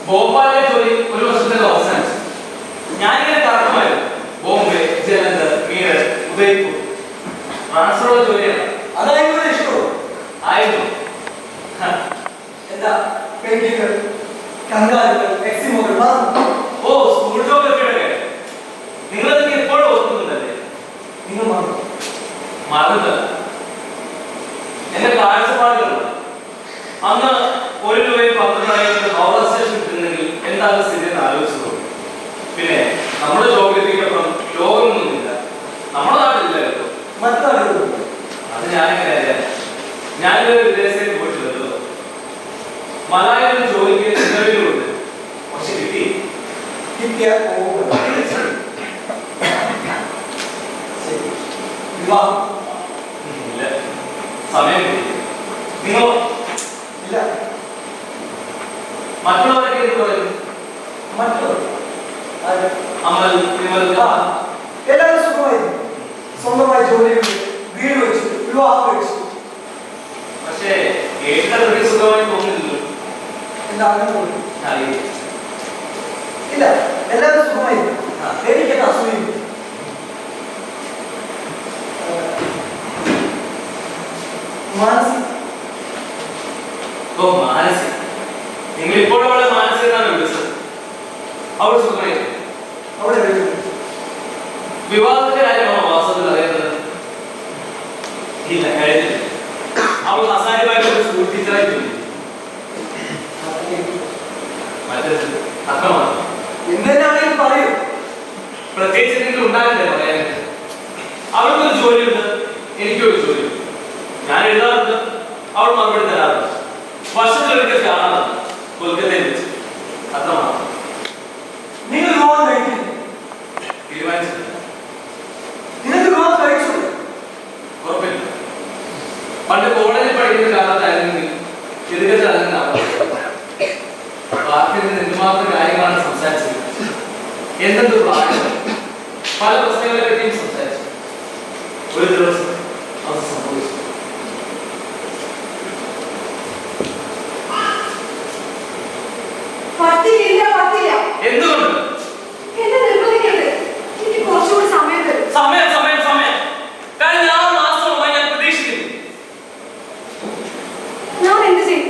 ഭോപ്പാലിലെ ജോലി 1 വർഷത്തേക്ക് അവസാനിച്ചു. ഞാനിങ്ങനെ കറക്കമായിരുന്നു. ബോംബെ, ജലന്ധർ, മീററ്റ്, ഉദയ്പൂർ. ട്രാൻസ്ഫറുള്ള ജോലിയാണ്. അതായിരുന്നു ഇഷ്ടമോ? ആയിരുന്നു. എന്താ പെയിന്റിങ്ങൾ, കങ്കാരുകൾ, എക്സിമോകൾ മറന്നു? ഓ, സ്കൂൾ ജോബൊക്കെ നിങ്ങളതൊക്കെ എപ്പോഴും ഓർക്കുന്നുണ്ടല്ലേ? നിങ്ങൾ മറന്നു? മറന്നിട്ടല്ല, എന്റെ കാഴ്ചപ്പാടുകളുണ്ട്. അന്ന് 1 രൂപയും 12 ഹൗറ സ്റ്റേഷൻ കിട്ടുന്നെങ്കിൽ എന്താണ് സ്ഥിതി എന്ന് ആലോചിച്ചത്. പിന്നെ നമ്മുടെ ജോഗ്രഫിക്കപ്പുറം ലോകമൊന്നുമില്ല. നമ്മുടെ നാട്ടിലില്ലല്ലോ. മറ്റു നാടുകളുണ്ട്. അത് ഞാനെങ്ങനെ അറിയാം? ഞാനിതൊരു വിദേശത്തേക്ക് പോയിട്ടില്ലല്ലോ. മലയാളം ജോലിക്ക് ഇന്റർവ്യൂ ഉണ്ട്. പക്ഷെ കിട്ടി. കിട്ടിയാൽ പോകുക. ശരി. വിവാഹം ഇല്ല, സമയം കിട്ടി. നിങ്ങളോ? ഇല്ല. മറ്റുള്ളവരൊക്കെ എന്ത് പറയുന്നു? മറ്റുള്ളവർ അമൽ, വിമൽ, എല്ലാവരും സുഖമായിരുന്നു. സ്വന്തമായി ജോലിയുണ്ട്, വീട് വെച്ചു, വിവാഹം കഴിച്ചു. പക്ഷേ കേട്ടതൊക്കെ സുഖമായി തോന്നുന്നില്ലല്ലോ. എന്താ അങ്ങനെ തോന്നി? അറിയില്ല. ഇല്ല, എല്ലാവരും സുഖമായിരുന്നു. എനിക്കെന്താ അസൂയുണ്ട്? മാനസിക. ഓ, മാനസിക. നിങ്ങൾ ഇപ്പോൾ അവളെ മാനസികനാണ് വിളിച്ചത്. അവൾ സുഖമായിരുന്നു. അവിടെ വരുന്നു. വിവാഹത്തിന്റെ കാര്യമാണോ വാസ്തവത്തിൽ അറിയുന്നത്? ഇല്ല, കഴിഞ്ഞില്ല. അവൾ അസാധ്യമായിട്ട് ഒരു സ്കൂൾ ടീച്ചറായി ജോലി. മറ്റേത് അർത്ഥമാണ്. എന്തിനാണെങ്കിലും പറയൂ. പ്രത്യേകിച്ച് എന്തെങ്കിലും ഉണ്ടാകില്ലേ പറയാൻ? അവൾക്കൊരു ജോലിയുണ്ട്, എനിക്കൊരു ജോലിയുണ്ട്. ഞാൻ എഴുതാറുണ്ട്, അവൾ മറുപടി തരാറുണ്ട്. വർഷത്തിലൊരിക്കൽ കാണാറുണ്ട്, കൊൽക്കത്തയിൽ വെച്ച്. അത്രമാണ്. നിങ്ങൾ വിവാഹം കഴിക്കില്ല. തീരുമാനിച്ചിട്ടില്ല. നിങ്ങൾക്ക് വിവാഹം കഴിച്ചു. ഉറപ്പില്ല. പണ്ട് കോളേജിൽ പഠിക്കുന്ന കാലത്തായിരുന്നെങ്കിൽ എതിർക്കത്തെ അല്ലെങ്കിൽ പാർട്ടിയിൽ നിന്ന് എന്തുമാത്രം കാര്യങ്ങളാണ് സംസാരിച്ചത്. എന്തെന്ത് പ്രായം, പല പ്രശ്നങ്ങളെ പറ്റിയും സംസാരിച്ചു. ഒരു ദിവസം അത് സംഭവിച്ചു. പറ്റില്ല. എന്തുകൊണ്ട്? എന്നെ നിർബന്ധിക്കരുത്. എനിക്ക് കുറച്ചുകൂടി സമയം തരും. സമയം. കഴിഞ്ഞ 6 മാസമായി ഞാൻ പ്രതീക്ഷിക്കുന്നു. ഞാൻ എന്ത് ചെയ്യും?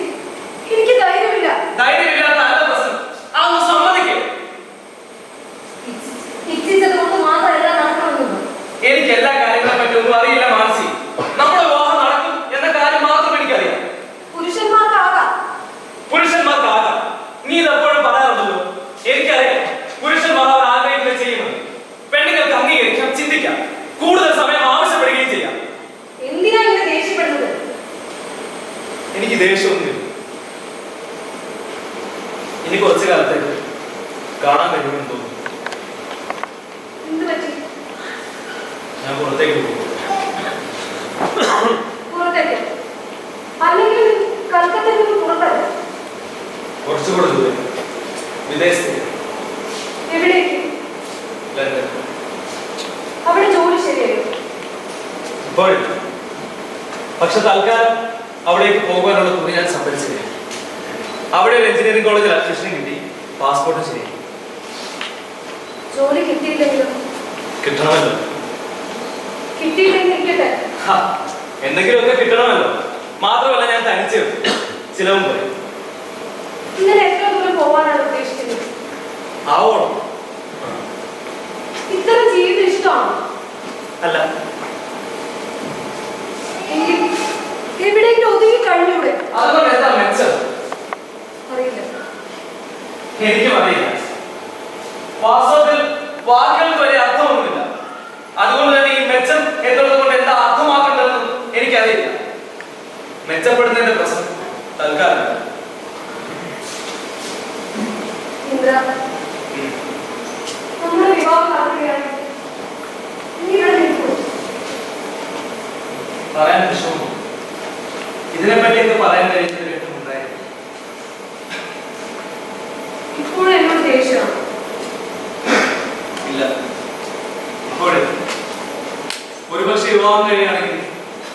എനിക്ക് ധൈര്യമില്ല. ധൈര്യമില്ലാത്ത ആരുടെ പ്രശ്നം? അതൊന്ന് സമ്മതിക്കേ. ഇച്ഛിച്ചതുകൊണ്ട് മാത്രം എല്ലാം നടക്കണമെന്നുണ്ടോ? എനിക്ക് എല്ലാ കാര്യങ്ങളെ പറ്റി ഒന്നും അറിയില്ല മാനസി. നമ്മുടെ വിവാഹം നടക്കും എന്ന കാര്യം മാത്രം എനിക്കറിയാം. പുരുഷന്മാർക്കാകാം. പുരുഷന്മാർക്കാകാം. നീ ഇതെപ്പോഴും പറയാറുണ്ടല്ലോ. എനിക്കറിയാം പുരുഷന്മാർ അവർ ആഗ്രഹിക്കുന്നത് ചെയ്യുന്നത്. പെണ്ണുങ്ങൾക്ക് അംഗീകരിക്കാം, ചിന്തിക്കാം, കൂടുതൽ സമയം ആവശ്യപ്പെടുകയും ചെയ്യാം. എന്തിനാ ഇങ്ങനെ ദേഷ്യപ്പെടുന്നത്? എനിക്ക് ദേഷ്യമൊന്നുമില്ല. ഇനി കുറച്ചു കാലത്തേക്ക് കാണാൻ കഴിയുമെന്ന് തോന്നുന്നു. എന്ത് പറ്റി? ഞാൻ പുറത്തേക്ക് പോകും. പുറത്തേക്ക്? അല്ലെങ്കിൽ കൽക്കത്തയിൽ നിന്ന് പുറത്തല്ല? കുറച്ചുകൂടെ ദൂരെ, വിദേശത്തേക്ക്, എവിടേക്ക്? ലണ്ടൻ. അവിടെ ജോലി ശരിയായോ? ഇപ്പോഴില്ല. പക്ഷെ തൽക്കാലം അവിടേക്ക് പോകുവാനുള്ള തുണി ഞാൻ സംഭരിച്ചില്ല. അവിടെ ഒരു എഞ്ചിനീയറിംഗ് കോളേജിൽ അഡ്മിഷൻ കിട്ടി. പാസ്പോർട്ട് ശരി. ജോലി കിട്ടിയില്ലെങ്കിലും കിട്ടണമല്ലോ. കിട്ടിയില്ലെങ്കിൽ ഇരിക്കട്ടെ. എന്തെങ്കിലുമൊക്കെ കിട്ടണമല്ലോ. മാത്രമല്ല ഞാൻ തനിച്ച് ചിലവും പോയി. ഇന്നലെ എത്ര ദൂരം പോവാനാണ് ഉദ്ദേശിക്കുന്നത്? ആവോണം. ഇത്തരം ജീവിതം ഇഷ്ടമാണോ? അല്ല, എങ്കിൽ എവിടെയെങ്കിലും ഒതുങ്ങി കഴിഞ്ഞൂടെ? അതുകൊണ്ട് എന്താ മെച്ചം? അറിയില്ല. എനിക്കും അറിയില്ല. വാസ്തവത്തിൽ വാക്കുകൾക്ക് വലിയ അർത്ഥമൊന്നുമില്ല. അതുകൊണ്ട് തന്നെ ഈ മെച്ചം എന്നുള്ളത് കൊണ്ട് എന്താ അർത്ഥമാക്കേണ്ടതെന്നും എനിക്കറിയില്ല. മെച്ചപ്പെടുന്നതിന്റെ പ്രശ്നം തൽക്കാലം. ഇന്ദ്ര, നമ്മുടെ വിവാഹം നടക്കുകയാണെങ്കിൽ നീ ഇവിടെ നിൽക്കൂ. പറയാൻ വിഷമം. ഇതിനെപ്പറ്റിയൊക്കെ പറയാൻ കഴിയുന്നത് കേട്ടുണ്ടായിരുന്നു. ഇപ്പോഴും എന്നോട് ദേഷ്യമാണ്. ഇല്ല, ഇപ്പോഴും ഒരുപക്ഷെ വിവാഹം കഴിയുകയാണെങ്കിൽ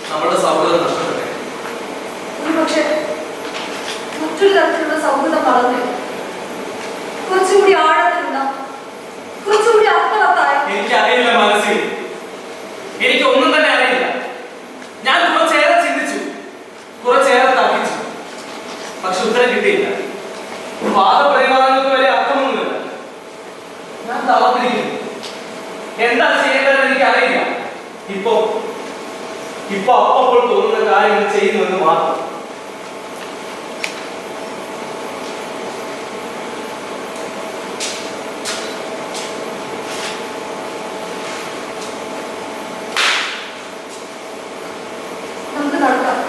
നമ്മുടെ സൗഹൃദം നഷ്ടപ്പെട്ടെ. പക്ഷെ മറ്റൊരു തരത്തിലുള്ള സൗഹൃദം വളർന്നില്ല. കുറച്ചുകൂടി ആഴത്തിലുള്ള, കുറച്ചുകൂടി അർത്ഥവത്തായ. എനിക്കറിയില്ല മനസ്സിൽ, എനിക്ക് ഒന്നും തന്നെ അറിയില്ല. ഞാൻ കുറച്ചേറെ ചിന്തിച്ചു, കുറച്ചേറെ തർക്കിച്ചു, പക്ഷെ ഉത്തരം കിട്ടിയില്ല. വാദപരിവാദങ്ങൾക്ക് വലിയ അർത്ഥമൊന്നുമില്ല. ഞാൻ തളർന്നിരിക്കുന്നു. എന്താ ചെയ്യേണ്ടതെന്ന് എനിക്കറിയില്ല. ഇപ്പൊ അപ്പോൾ തോന്നുന്ന കാര്യങ്ങൾ ചെയ്യുന്നുവെന്ന് മാത്രം. നമുക്ക് നടക്കാം.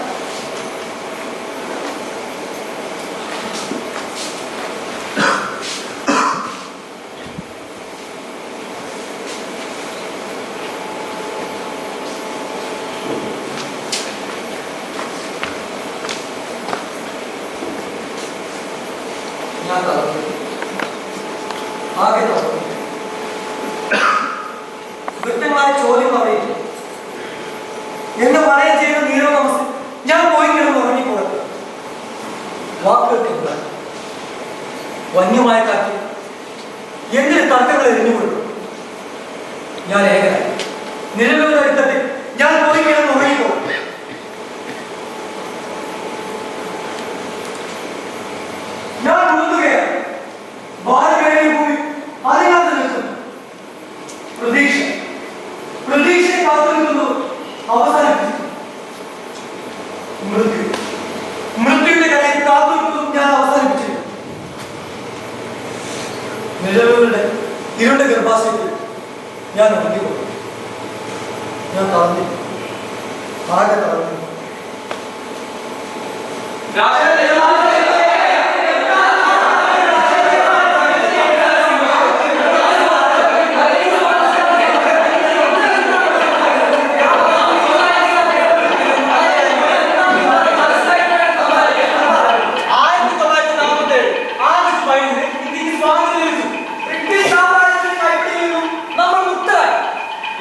ഞാൻ തളർന്നു. ആകെ തളർന്നു. കൃത്യമായ ചോദ്യം അറിയില്ല. എന്ന് പറയുകയും ചെയ്യുന്ന നീരവസ്ഥ ഞാൻ പോയി കിടന്ന് ഉറങ്ങിപ്പോയത്. വാക്കുകൾക്ക് വന്യമായ കാറ്റ് എന്തിന് തർക്കങ്ങൾ എറിഞ്ഞുകൊടുക്കും. ഞാൻ ഏകനായി നിലവിലുള്ള യുദ്ധത്തിൽ ഞാൻ പോയി കിടന്ന് ഉറങ്ങിപ്പോകും. ഞാൻ മുഴുകുകയാണ്. ഭാരതീയ ഭൂമി അതിനകത്ത് നിൽക്കുന്നു. പ്രതീക്ഷയെ കാത്തിരിക്കുന്നു. അവസാനിപ്പിച്ചു. മൃത്യുവിന്റെ കയ്യിൽ കാത്തിരിക്കുന്നതും ഞാൻ അവസാനിപ്പിച്ചു. നിലവുകളുടെ ഇരുണ്ട ഗർഭാശയത്തിൽ ഞാൻ ഉറങ്ങിപ്പോയി. ഞാൻ തളർന്നു. ആകെ തളർന്നു.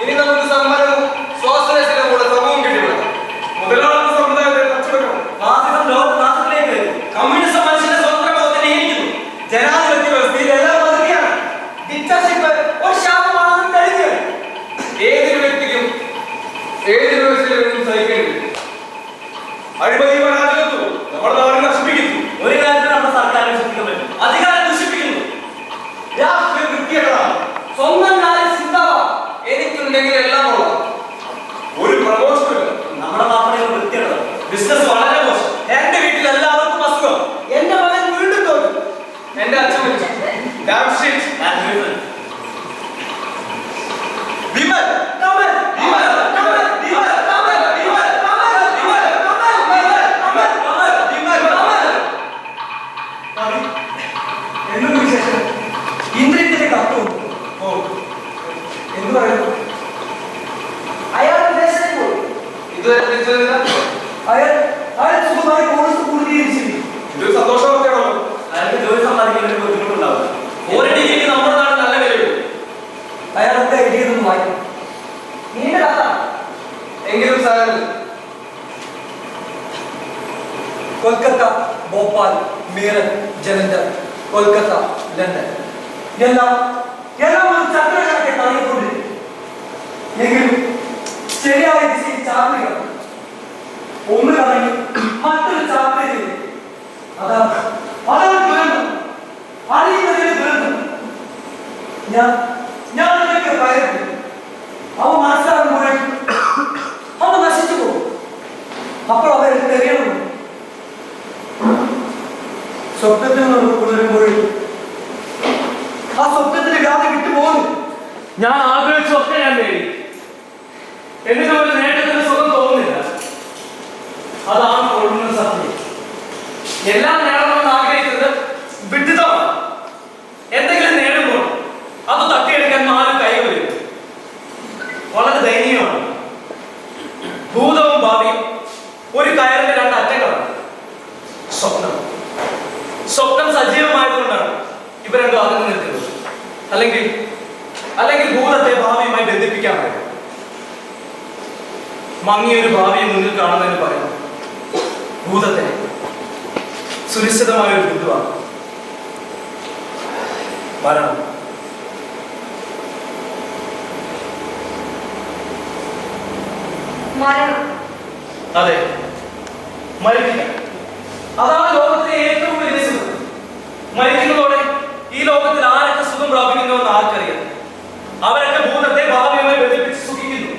ഇനി നമുക്ക് സമ്മാനവും സ്വാശ്രയത്തിലും കൂടെ സമൂഹം കിട്ടിവിടാം. മുതലാളിത്ത സമുദായത്തെ തച്ചുടക്കണം. ഫാസിസം ലോകനാശത്തിലേക്ക്, കമ്മ്യൂണിസം മനുഷ്യന്റെ സ്വന്തം ലോകത്തിനെ ഇരിക്കുന്നു. ജനാധിപത്യ വ്യവസ്ഥയിൽ എല്ലാം പതുക്കെയാണ്. ഡിക്റ്റർഷിപ്പ് ഒരു ശാപമാണെന്ന് തെളിഞ്ഞു. ഏതൊരു വ്യക്തിക്കും ഏതൊരു വ്യവസ്ഥയിലും സഹിക്കേണ്ടി വരും. അഴിമതി പരാജയത്തു നമ്മുടെ നാട് നശിപ്പിക്കുന്നു. ഒരു കാര്യത്തിൽ നമ്മുടെ സർക്കാരിനെ നശിപ്പിക്കാൻ പറ്റും. അധികാരം ദുഷിപ്പിക്കുന്നു. രാഷ്ട്രീയ വൃത്തികേടാണ്. സ്വന്തം കാര്യം ചിന്താവാം. എനിക്കുണ്ടെങ്കിൽ എല്ലാം ഉള്ളത്. ഒരു പ്രമോഷനില്ല. നമ്മുടെ പാപ്പണകൾ വൃത്തിയുള്ളത്. ബിസിനസ് വളരെ മോശം. എന്റെ വീട്ടിൽ എല്ലാവർക്കും അസുഖം. എന്റെ മകൻ വീണ്ടും തോറ്റു. എന്റെ അച്ഛൻ മരിച്ചു. Damn shit. ഞാൻ വീട്ടിൽ വിമൽ കമൽ വിമൽ കമൽ വിമൽ കമൽ വിമൽ കമൽ വിമൽ കമൽ വിമൽ കമൽ കമൽ വിമൽ കമൽ. എന്നൊരു വിശേഷം ഇന്ദ്രത്തിന്റെ കത്തു എന്ന് പറയുന്നു. അയാൾ വിദേശത്തേക്ക് പോയി. ഇതുവരെ തിരിച്ചു വരില്ല. അയാൾ സുഖമായി കോഴ്സ് പൂർത്തീകരിച്ചിരിക്കും. ഇതൊരു സന്തോഷ വാർത്തയാണല്ലോ. അയാൾക്ക് ജോലി സമ്പാദിക്കാൻ ഒരു ബുദ്ധിമുട്ടുണ്ടാവും. ഒരു ഡിഗ്രിക്ക് നമ്മുടെ നാട് നല്ല വിലയുള്ളൂ. അയാളൊക്കെ എഴുതിയതൊന്നും വായിക്കും. നീണ്ട കഥ എങ്കിലും സാരമില്ല. കൊൽക്കത്ത, ഭോപ്പാൽ, മീററ്റ്, ജലന്ധർ, കൊൽക്കത്ത, ലണ്ടൻ. എല്ലാം ഒരു ചക്രകണക്കെ കറങ്ങിക്കൊണ്ടിരിക്കും. എങ്കിലും ശരിയായ ദിശയിൽ ചാപ്രിക ഒന്ന് കറങ്ങി മറ്റൊരു ചാപ്രിക. അതാണ് ദുരന്തം. അറിയുന്നതിന് ദുരന്തം. ഞാൻ അതിലേക്ക് ഭയപ്പെട്ടു. അവ മനസ്സിലാകുമ്പോഴേക്കും അവ നശിച്ചു പോകും. അപ്പോൾ അവരെ തെറിയണം. സ്വപ്നത്തിൽ നിന്ന് പുലരുമ്പോഴേക്കും ആ സ്വപ്നത്തിന്റെ വ്യാധി വിട്ടുപോകുന്നു. ഞാൻ ആഗ്രഹിച്ചൊക്കെ ഞാൻ നേടി, എന്നിട്ട് ഒരു നേട്ടത്തിന് സുഖം തോന്നുന്നില്ല. അതാണ് കൊള്ളുന്ന സത്യം. എല്ലാം നേടണമെന്ന് ആഗ്രഹിക്കുന്നത് വിഡിതമാണ്. എന്തെങ്കിലും നേടുമ്പോൾ അത് തട്ടിയെടുക്കാൻ 4 കൈ വരും. വളരെ ദയനീയമാണ്. ഭൂതവും ഭാവിയും ഒരു കയറിന്റെ 2 അറ്റങ്ങളാണ്. സ്വപ്നം സജീവമായതുകൊണ്ടാണ് ഇവ രണ്ടും അകന്നു നിൽക്കുന്നത്. അല്ലെങ്കിൽ ഭൂതത്തെ ഭാവിയുമായി ബന്ധിപ്പിക്കാൻ പറ്റും. മങ്ങിയൊരു ഭാവിയെ മുന്നിൽ കാണുന്നതിന് പറയുന്നു ഭൂതത്തെ സുനിശ്ചിതമായ ഒരു ബിന്ദുവാണ് മരണം. അതെ, മരിക്കുക. അതാണ് ലോകത്തിലെ ഏറ്റവും വലിയ സുഖം. മരിക്കുന്നതോടെ ഈ ലോകത്തിൽ ആരൊക്കെ സുഖം പ്രാപിക്കുന്നുവെന്ന് ആർക്കറിയാം. അവരൊക്കെ ഭൂതത്തെ ഭാവിയുമായി ബന്ധിപ്പിച്ച് സുഖിക്കുന്നു.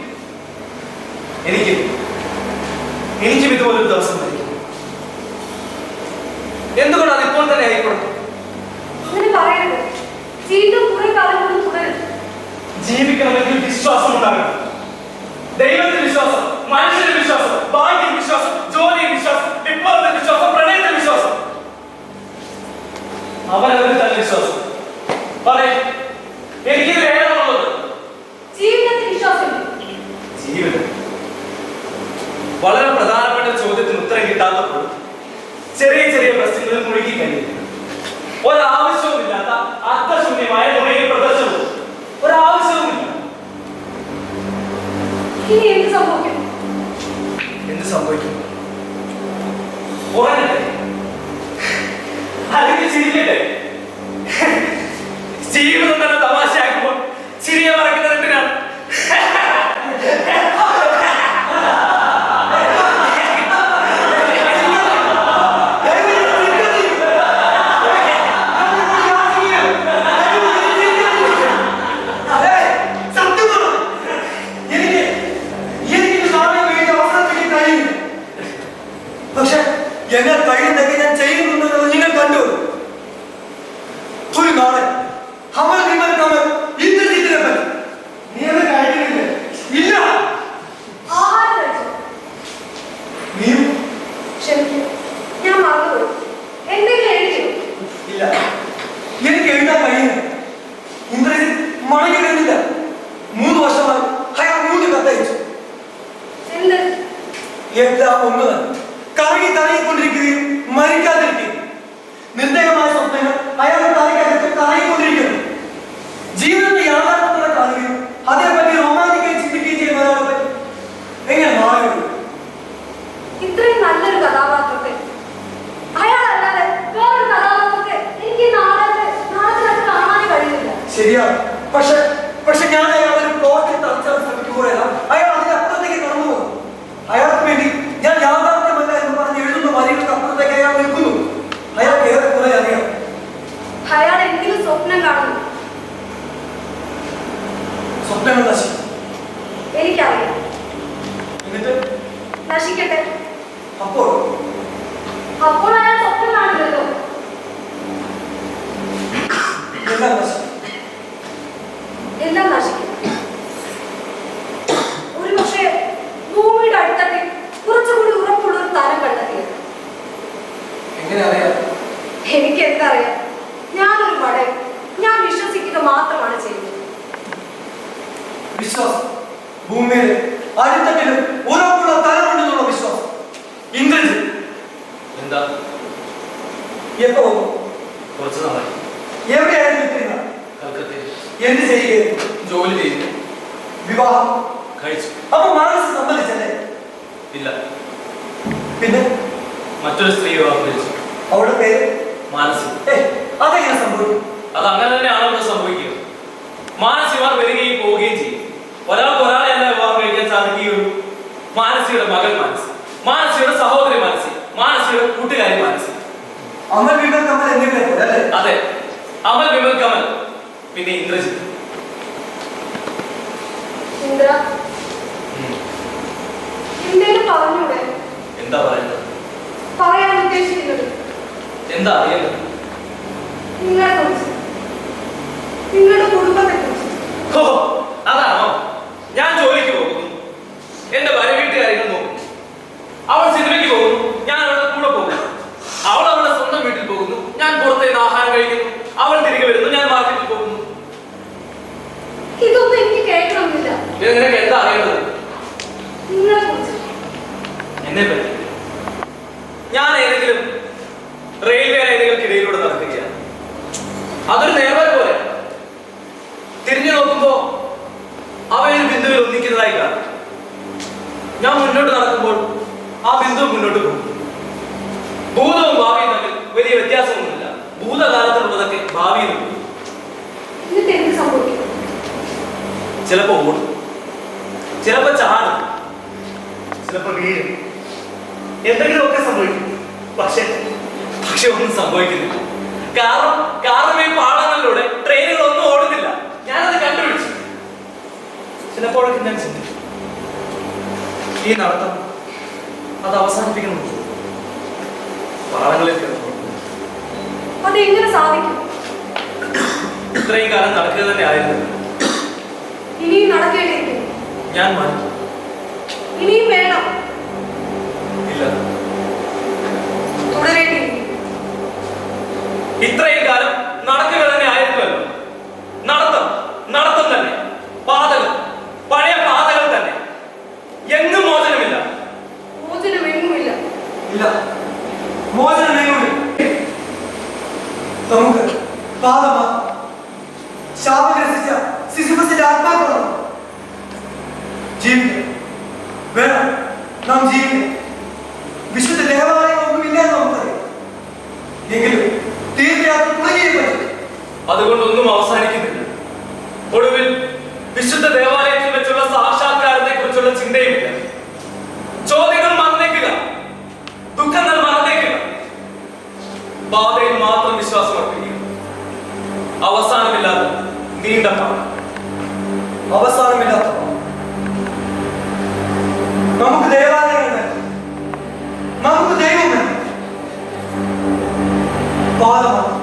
എനിക്കും ഇതുപോലൊരു ദിവസം മരിക്കും. എന്തുകൊണ്ട് അതിപ്പോൾ തന്നെ ആയിക്കോട്ടെ. ജീവിക്കണമെങ്കിൽ വിശ്വാസം ഉണ്ടാകണം. ദൈവത്തിൽ വിശ്വാസം, മനുഷ്യന്റെ വിശ്വാസം, ഭാഗ്യ വിശ്വാസം, ജോലി വിശ്വാസം, വിപ്ലവത്തിന്റെ വിശ്വാസം, പ്രണയത്തിന്റെ വിശ്വാസം, അവനവരിൽ തന്നെ വിശ്വാസം. പറയേ, എനിക്ക് വേണമെന്നുള്ളത് ജീവിതം. വളരെ പ്രധാനപ്പെട്ട ചോദ്യത്തിന് ഉത്തരം കിട്ടാത്തപ്പോൾ ചെറിയ പ്രശ്നങ്ങളിൽ മുഴുകി കഴിയും. ഒരാവശ്യവുമില്ലാത്ത അർത്ഥശൂന്യമായ നുണയിൽ പ്രദർശനവും ഒരാവശ്യവുമില്ല. എന്ത് സംഭവിക്കും? ഉറങ്ങട്ടെ, അല്ലെങ്കിൽ ചിരിക്കട്ടെ? ജീവിതം തന്നെ തമാശയാക്കുമ്പോൾ ചിരിയെ മറക്കുന്നത് എന്തിനാണ്? പക്ഷെ എന്നാൽ കഴിയുന്നതൊക്കെ ഞാൻ ചെയ്യുന്നുണ്ടെന്ന് നിങ്ങൾ കണ്ടു. ഒരു നാളെ നമ്മൾ ഇന്ന് ചിത്രപ്പൻ നീ അത് കഴിക്കുന്നില്ല. ഇല്ല, ഞാൻ മറന്നുപോയി. എന്തെങ്കിലും എഴുതിയോ? ഇല്ല, എനിക്ക് എഴുതാൻ കഴിയുന്നു. ഇന്ദ്രജിത്ത് മടങ്ങി വരുന്നില്ല. 3 വർഷമായി അയാൾ 3 കത്തയച്ചു. എല്ലാം ഒന്ന് തന്നെ, കറങ്ങിക്കൊണ്ടിരിക്കുകയും മരിക്കാതിരിക്കുകയും. നിർദ്ദയമായ സ്വപ്നങ്ങൾ അയാൾ തലയ്ക്കകത്ത് കറങ്ങിക്കൊണ്ടിരിക്കുന്നു. ജീവിതത്തെ യാഥാർത്ഥ്യത്തോടെ കാണുകയും അതേപറ്റി റൊമാൻറ്റിക്കായി ചിന്തിക്കുകയും ചെയ്യുന്ന ഒരാളെ പറ്റി എങ്ങനെ മാറുകയുള്ളൂ? ഇത്രയും നല്ലൊരു കഥാപാത്രത്തെ അയാളല്ലാതെ വേറൊരു കഥാപാത്രത്തെ എനിക്ക് നാളത്തിനകത്ത് കാണാനേ കഴിയില്ല. ശരിയാണ്. പക്ഷെ ഞാൻ അയാളൊരു പ്ലോട്ടിൽ തറച്ചാൽ ശ്രമിക്കുമ്പോഴെല്ലാം അയാൾ അതിനപ്പുറത്തേക്ക് കടന്നു പോകും. അയാൾക്ക് വേണ്ടി ഞാൻ യാഥാർത്ഥ്യമല്ല എന്ന് പറഞ്ഞ് എഴുതുന്ന വരികൾക്ക് അപ്പുറത്തേക്ക് അയാൾ നിൽക്കുന്നു. അയാൾക്ക് ഏറെ കുറെ അറിയാം. അയാൾ എങ്കിലും സ്വപ്നം കാണുന്നു. സ്വപ്നങ്ങൾ നശിക്കും. എനിക്കറിയാം. എന്നിട്ട് നശിക്കട്ടെ. അപ്പോൾ അയാൾ സ്വപ്നം കാണില്ലല്ലോ. എല്ലാം നശിക്കും. ഒരു പക്ഷേ ഭൂമിയുടെ അടുത്തട്ടി കുറച്ചുകൂടി ഉറപ്പുള്ള ഒരു സ്ഥലം കണ്ടെത്തിയത്. എങ്ങനെ അറിയാം? എനിക്ക് എന്തറിയാം? ഞാനൊരു വടൻ. ഞാൻ വിശ്വസിക്കുക മാത്രമാണ് ചെയ്യുന്നത്. വിശ്വാസം, ഭൂമിയിലെ അടിത്തട്ടിലും ഉറപ്പുള്ള തലമുണ്ടെന്നുള്ള വിശ്വാസം. ഇന്ദ്രജിത്ത് എന്താ? എപ്പോ കുറച്ച് നാളായി. എവിടെയായിരുന്നു ഇട്ടിരുന്നത്? കൽക്കത്തയിൽ. എന്ത് ചെയ്യുകയായിരുന്നു? ജോലി ചെയ്യുന്നു. വിവാഹം കഴിച്ചു. അപ്പൊ മനസ്സ് സമ്മതിച്ചല്ലേ? ഇല്ല. പിന്നെ മറ്റൊരു സ്ത്രീ വിവാഹം കഴിച്ചു. അവളുടെ പേര് മാനസി. അതെങ്ങനെ സംഭവിക്കും? അത് അങ്ങനെ തന്നെയാണോ ഇവിടെ സംഭവിക്കുക? മാനസിമാർ വരികയും പോവുകയും ചെയ്യും. ഒരാൾക്ക് ഒരാളെ അല്ല വിവാഹം കഴിക്കാൻ സാധിക്കുകയുള്ളൂ. മാനസിയുടെ മകൾ മാനസി, മാനസിയുടെ സഹോദരി മാനസി, മാനസിയുടെ കൂട്ടുകാരി മാനസി. അമൽ വിമൽ കമൽ എന്നിവരെ പോലെ അല്ലേ? അതെ, അമൽ വിമൽ കമൽ, പിന്നെ ഇന്ദ്രജിത്ത്. ഇന്ദ്ര, എന്തേലും പറഞ്ഞൂടെ? എന്താ പറയുന്നത്? പറയാൻ ഉദ്ദേശിക്കുന്നത് എന്താ അറിയേണ്ടത്? നിങ്ങളെ കുറിച്ച്, നിങ്ങളുടെ കുടുംബത്തെ കുറിച്ച്. ഓ, അതാണോ? ഞാൻ ജോലിക്ക് പോകുന്നു, എന്റെ ഭാര്യ വീട്ടുകാര്യങ്ങൾ നോക്കുന്നു. അവൾ സിനിമയ്ക്ക് പോകുന്നു, ഞാൻ അവളുടെ കൂടെ പോകുന്നു. അവൾ അവളുടെ സ്വന്തം വീട്ടിൽ പോകുന്നു, ഞാൻ പുറത്തേക്ക് ആഹാരം കഴിക്കുന്നു. അവൾ തിരികെ വരുന്നു, ഞാൻ മാർക്കറ്റിൽ പോകുന്നു. ഇതൊന്നും എനിക്ക് കേൾക്കണമെന്നില്ല. ഇത് നിനക്ക് എന്താ അറിയേണ്ടത്? നിങ്ങളെ കുറിച്ച്. എന്നെ പറ്റി ഞാൻ ഏതെങ്കിലും റെയിൽവേ ലൈനുകൾക്കിടയിലൂടെ നടക്കുകയാണ്. അതൊരു നേർവര പോലെ തിരിഞ്ഞു നോക്കുമ്പോ അവയൊരു ബിന്ദുവിൽ ഒന്നിക്കുന്നതായി കാണും. ഞാൻ മുന്നോട്ട് നടക്കുമ്പോൾ ആ ബിന്ദു മുന്നോട്ട് പോകും. ഭൂതവും ഭാവിയും തമ്മിൽ വലിയ വ്യത്യാസമൊന്നുമില്ല. ഭൂതകാലത്തിലുള്ളതൊക്കെ ഭാവിയിലുണ്ട്. എന്നിട്ട് എന്ത് സംഭവിക്കും? ചിലപ്പോ ഓടും, ചിലപ്പോ ചാടും, ചിലപ്പോ വീഴും. എന്തെങ്കിലുമൊക്കെ സംഭവിക്കും. പക്ഷെ ഒന്നും സംഭവിക്കുന്നില്ല. കാരണം ഈ പാളങ്ങളിലൂടെ ട്രെയിനുകളൊന്നും ഓടുന്നില്ല. ഞാനത് കണ്ടുപിടിച്ചു. ചിലപ്പോഴൊക്കെ ഞാൻ ചിന്തിച്ചു, ഈ നടത്തം അത് അവസാനിപ്പിക്കണം. പാളങ്ങളിൽ അതെങ്ങനെ സാധിക്കും? ഇത്രയും കാലം നടക്കുക തന്നെ ആയിരുന്നു. ഇനിയും നടക്കേണ്ടിയിരിക്കും. ഞാൻ മാറ്റി. ഇനിയും വേണം. ഇല്ല, തുടരേണ്ടിയിരിക്കും. ഇത്രയും കാലം നടക്കുക തന്നെ ആയിരുന്നല്ലോ. നടത്തം തന്നെ, പാതകൾ, പഴയ പാതകൾ തന്നെ. എങ്ങും മോചനമില്ല. മോചനമെങ്ങുമില്ല. ഇല്ല, മോചനമേങ്ങുമില്ല. നമുക്ക് പാദമാ ശാപഗ്രസിച്ച സിസിഫസിന്റെ ആത്മാക്കളാണ്. ജീവിക്കണം, വേണം, നാം ജീവിക്കണം. വിശുദ്ധ ദേവാലയങ്ങളൊന്നുമില്ല എന്ന് നമുക്കറിയാം. എങ്കിലും തീർത്ഥയാത്ര തുടങ്ങിയേ പറ്റും. അതുകൊണ്ടൊന്നും അവസാനിക്കുന്നില്ല. ഒടുവിൽ വിശുദ്ധ ദേവാലയത്തിൽ വെച്ചുള്ള സാക്ഷാത്കാരത്തെ കുറിച്ചുള്ള ചിന്തയുമില്ല. ചോദ്യങ്ങൾ മറന്നേക്കുക, ദുഃഖങ്ങൾ മറന്നേക്കുക. പാതയിൽ മാത്രം വിശ്വാസം അർപ്പിക്കുക. അവസാനമില്ലാത്ത നീണ്ട പാത. അവസാനമില്ലാത്ത നമുക്ക് ദേവാലയങ്ങൾ വേണം, നമുക്ക് ദൈവം വേണം. പാദമാണ്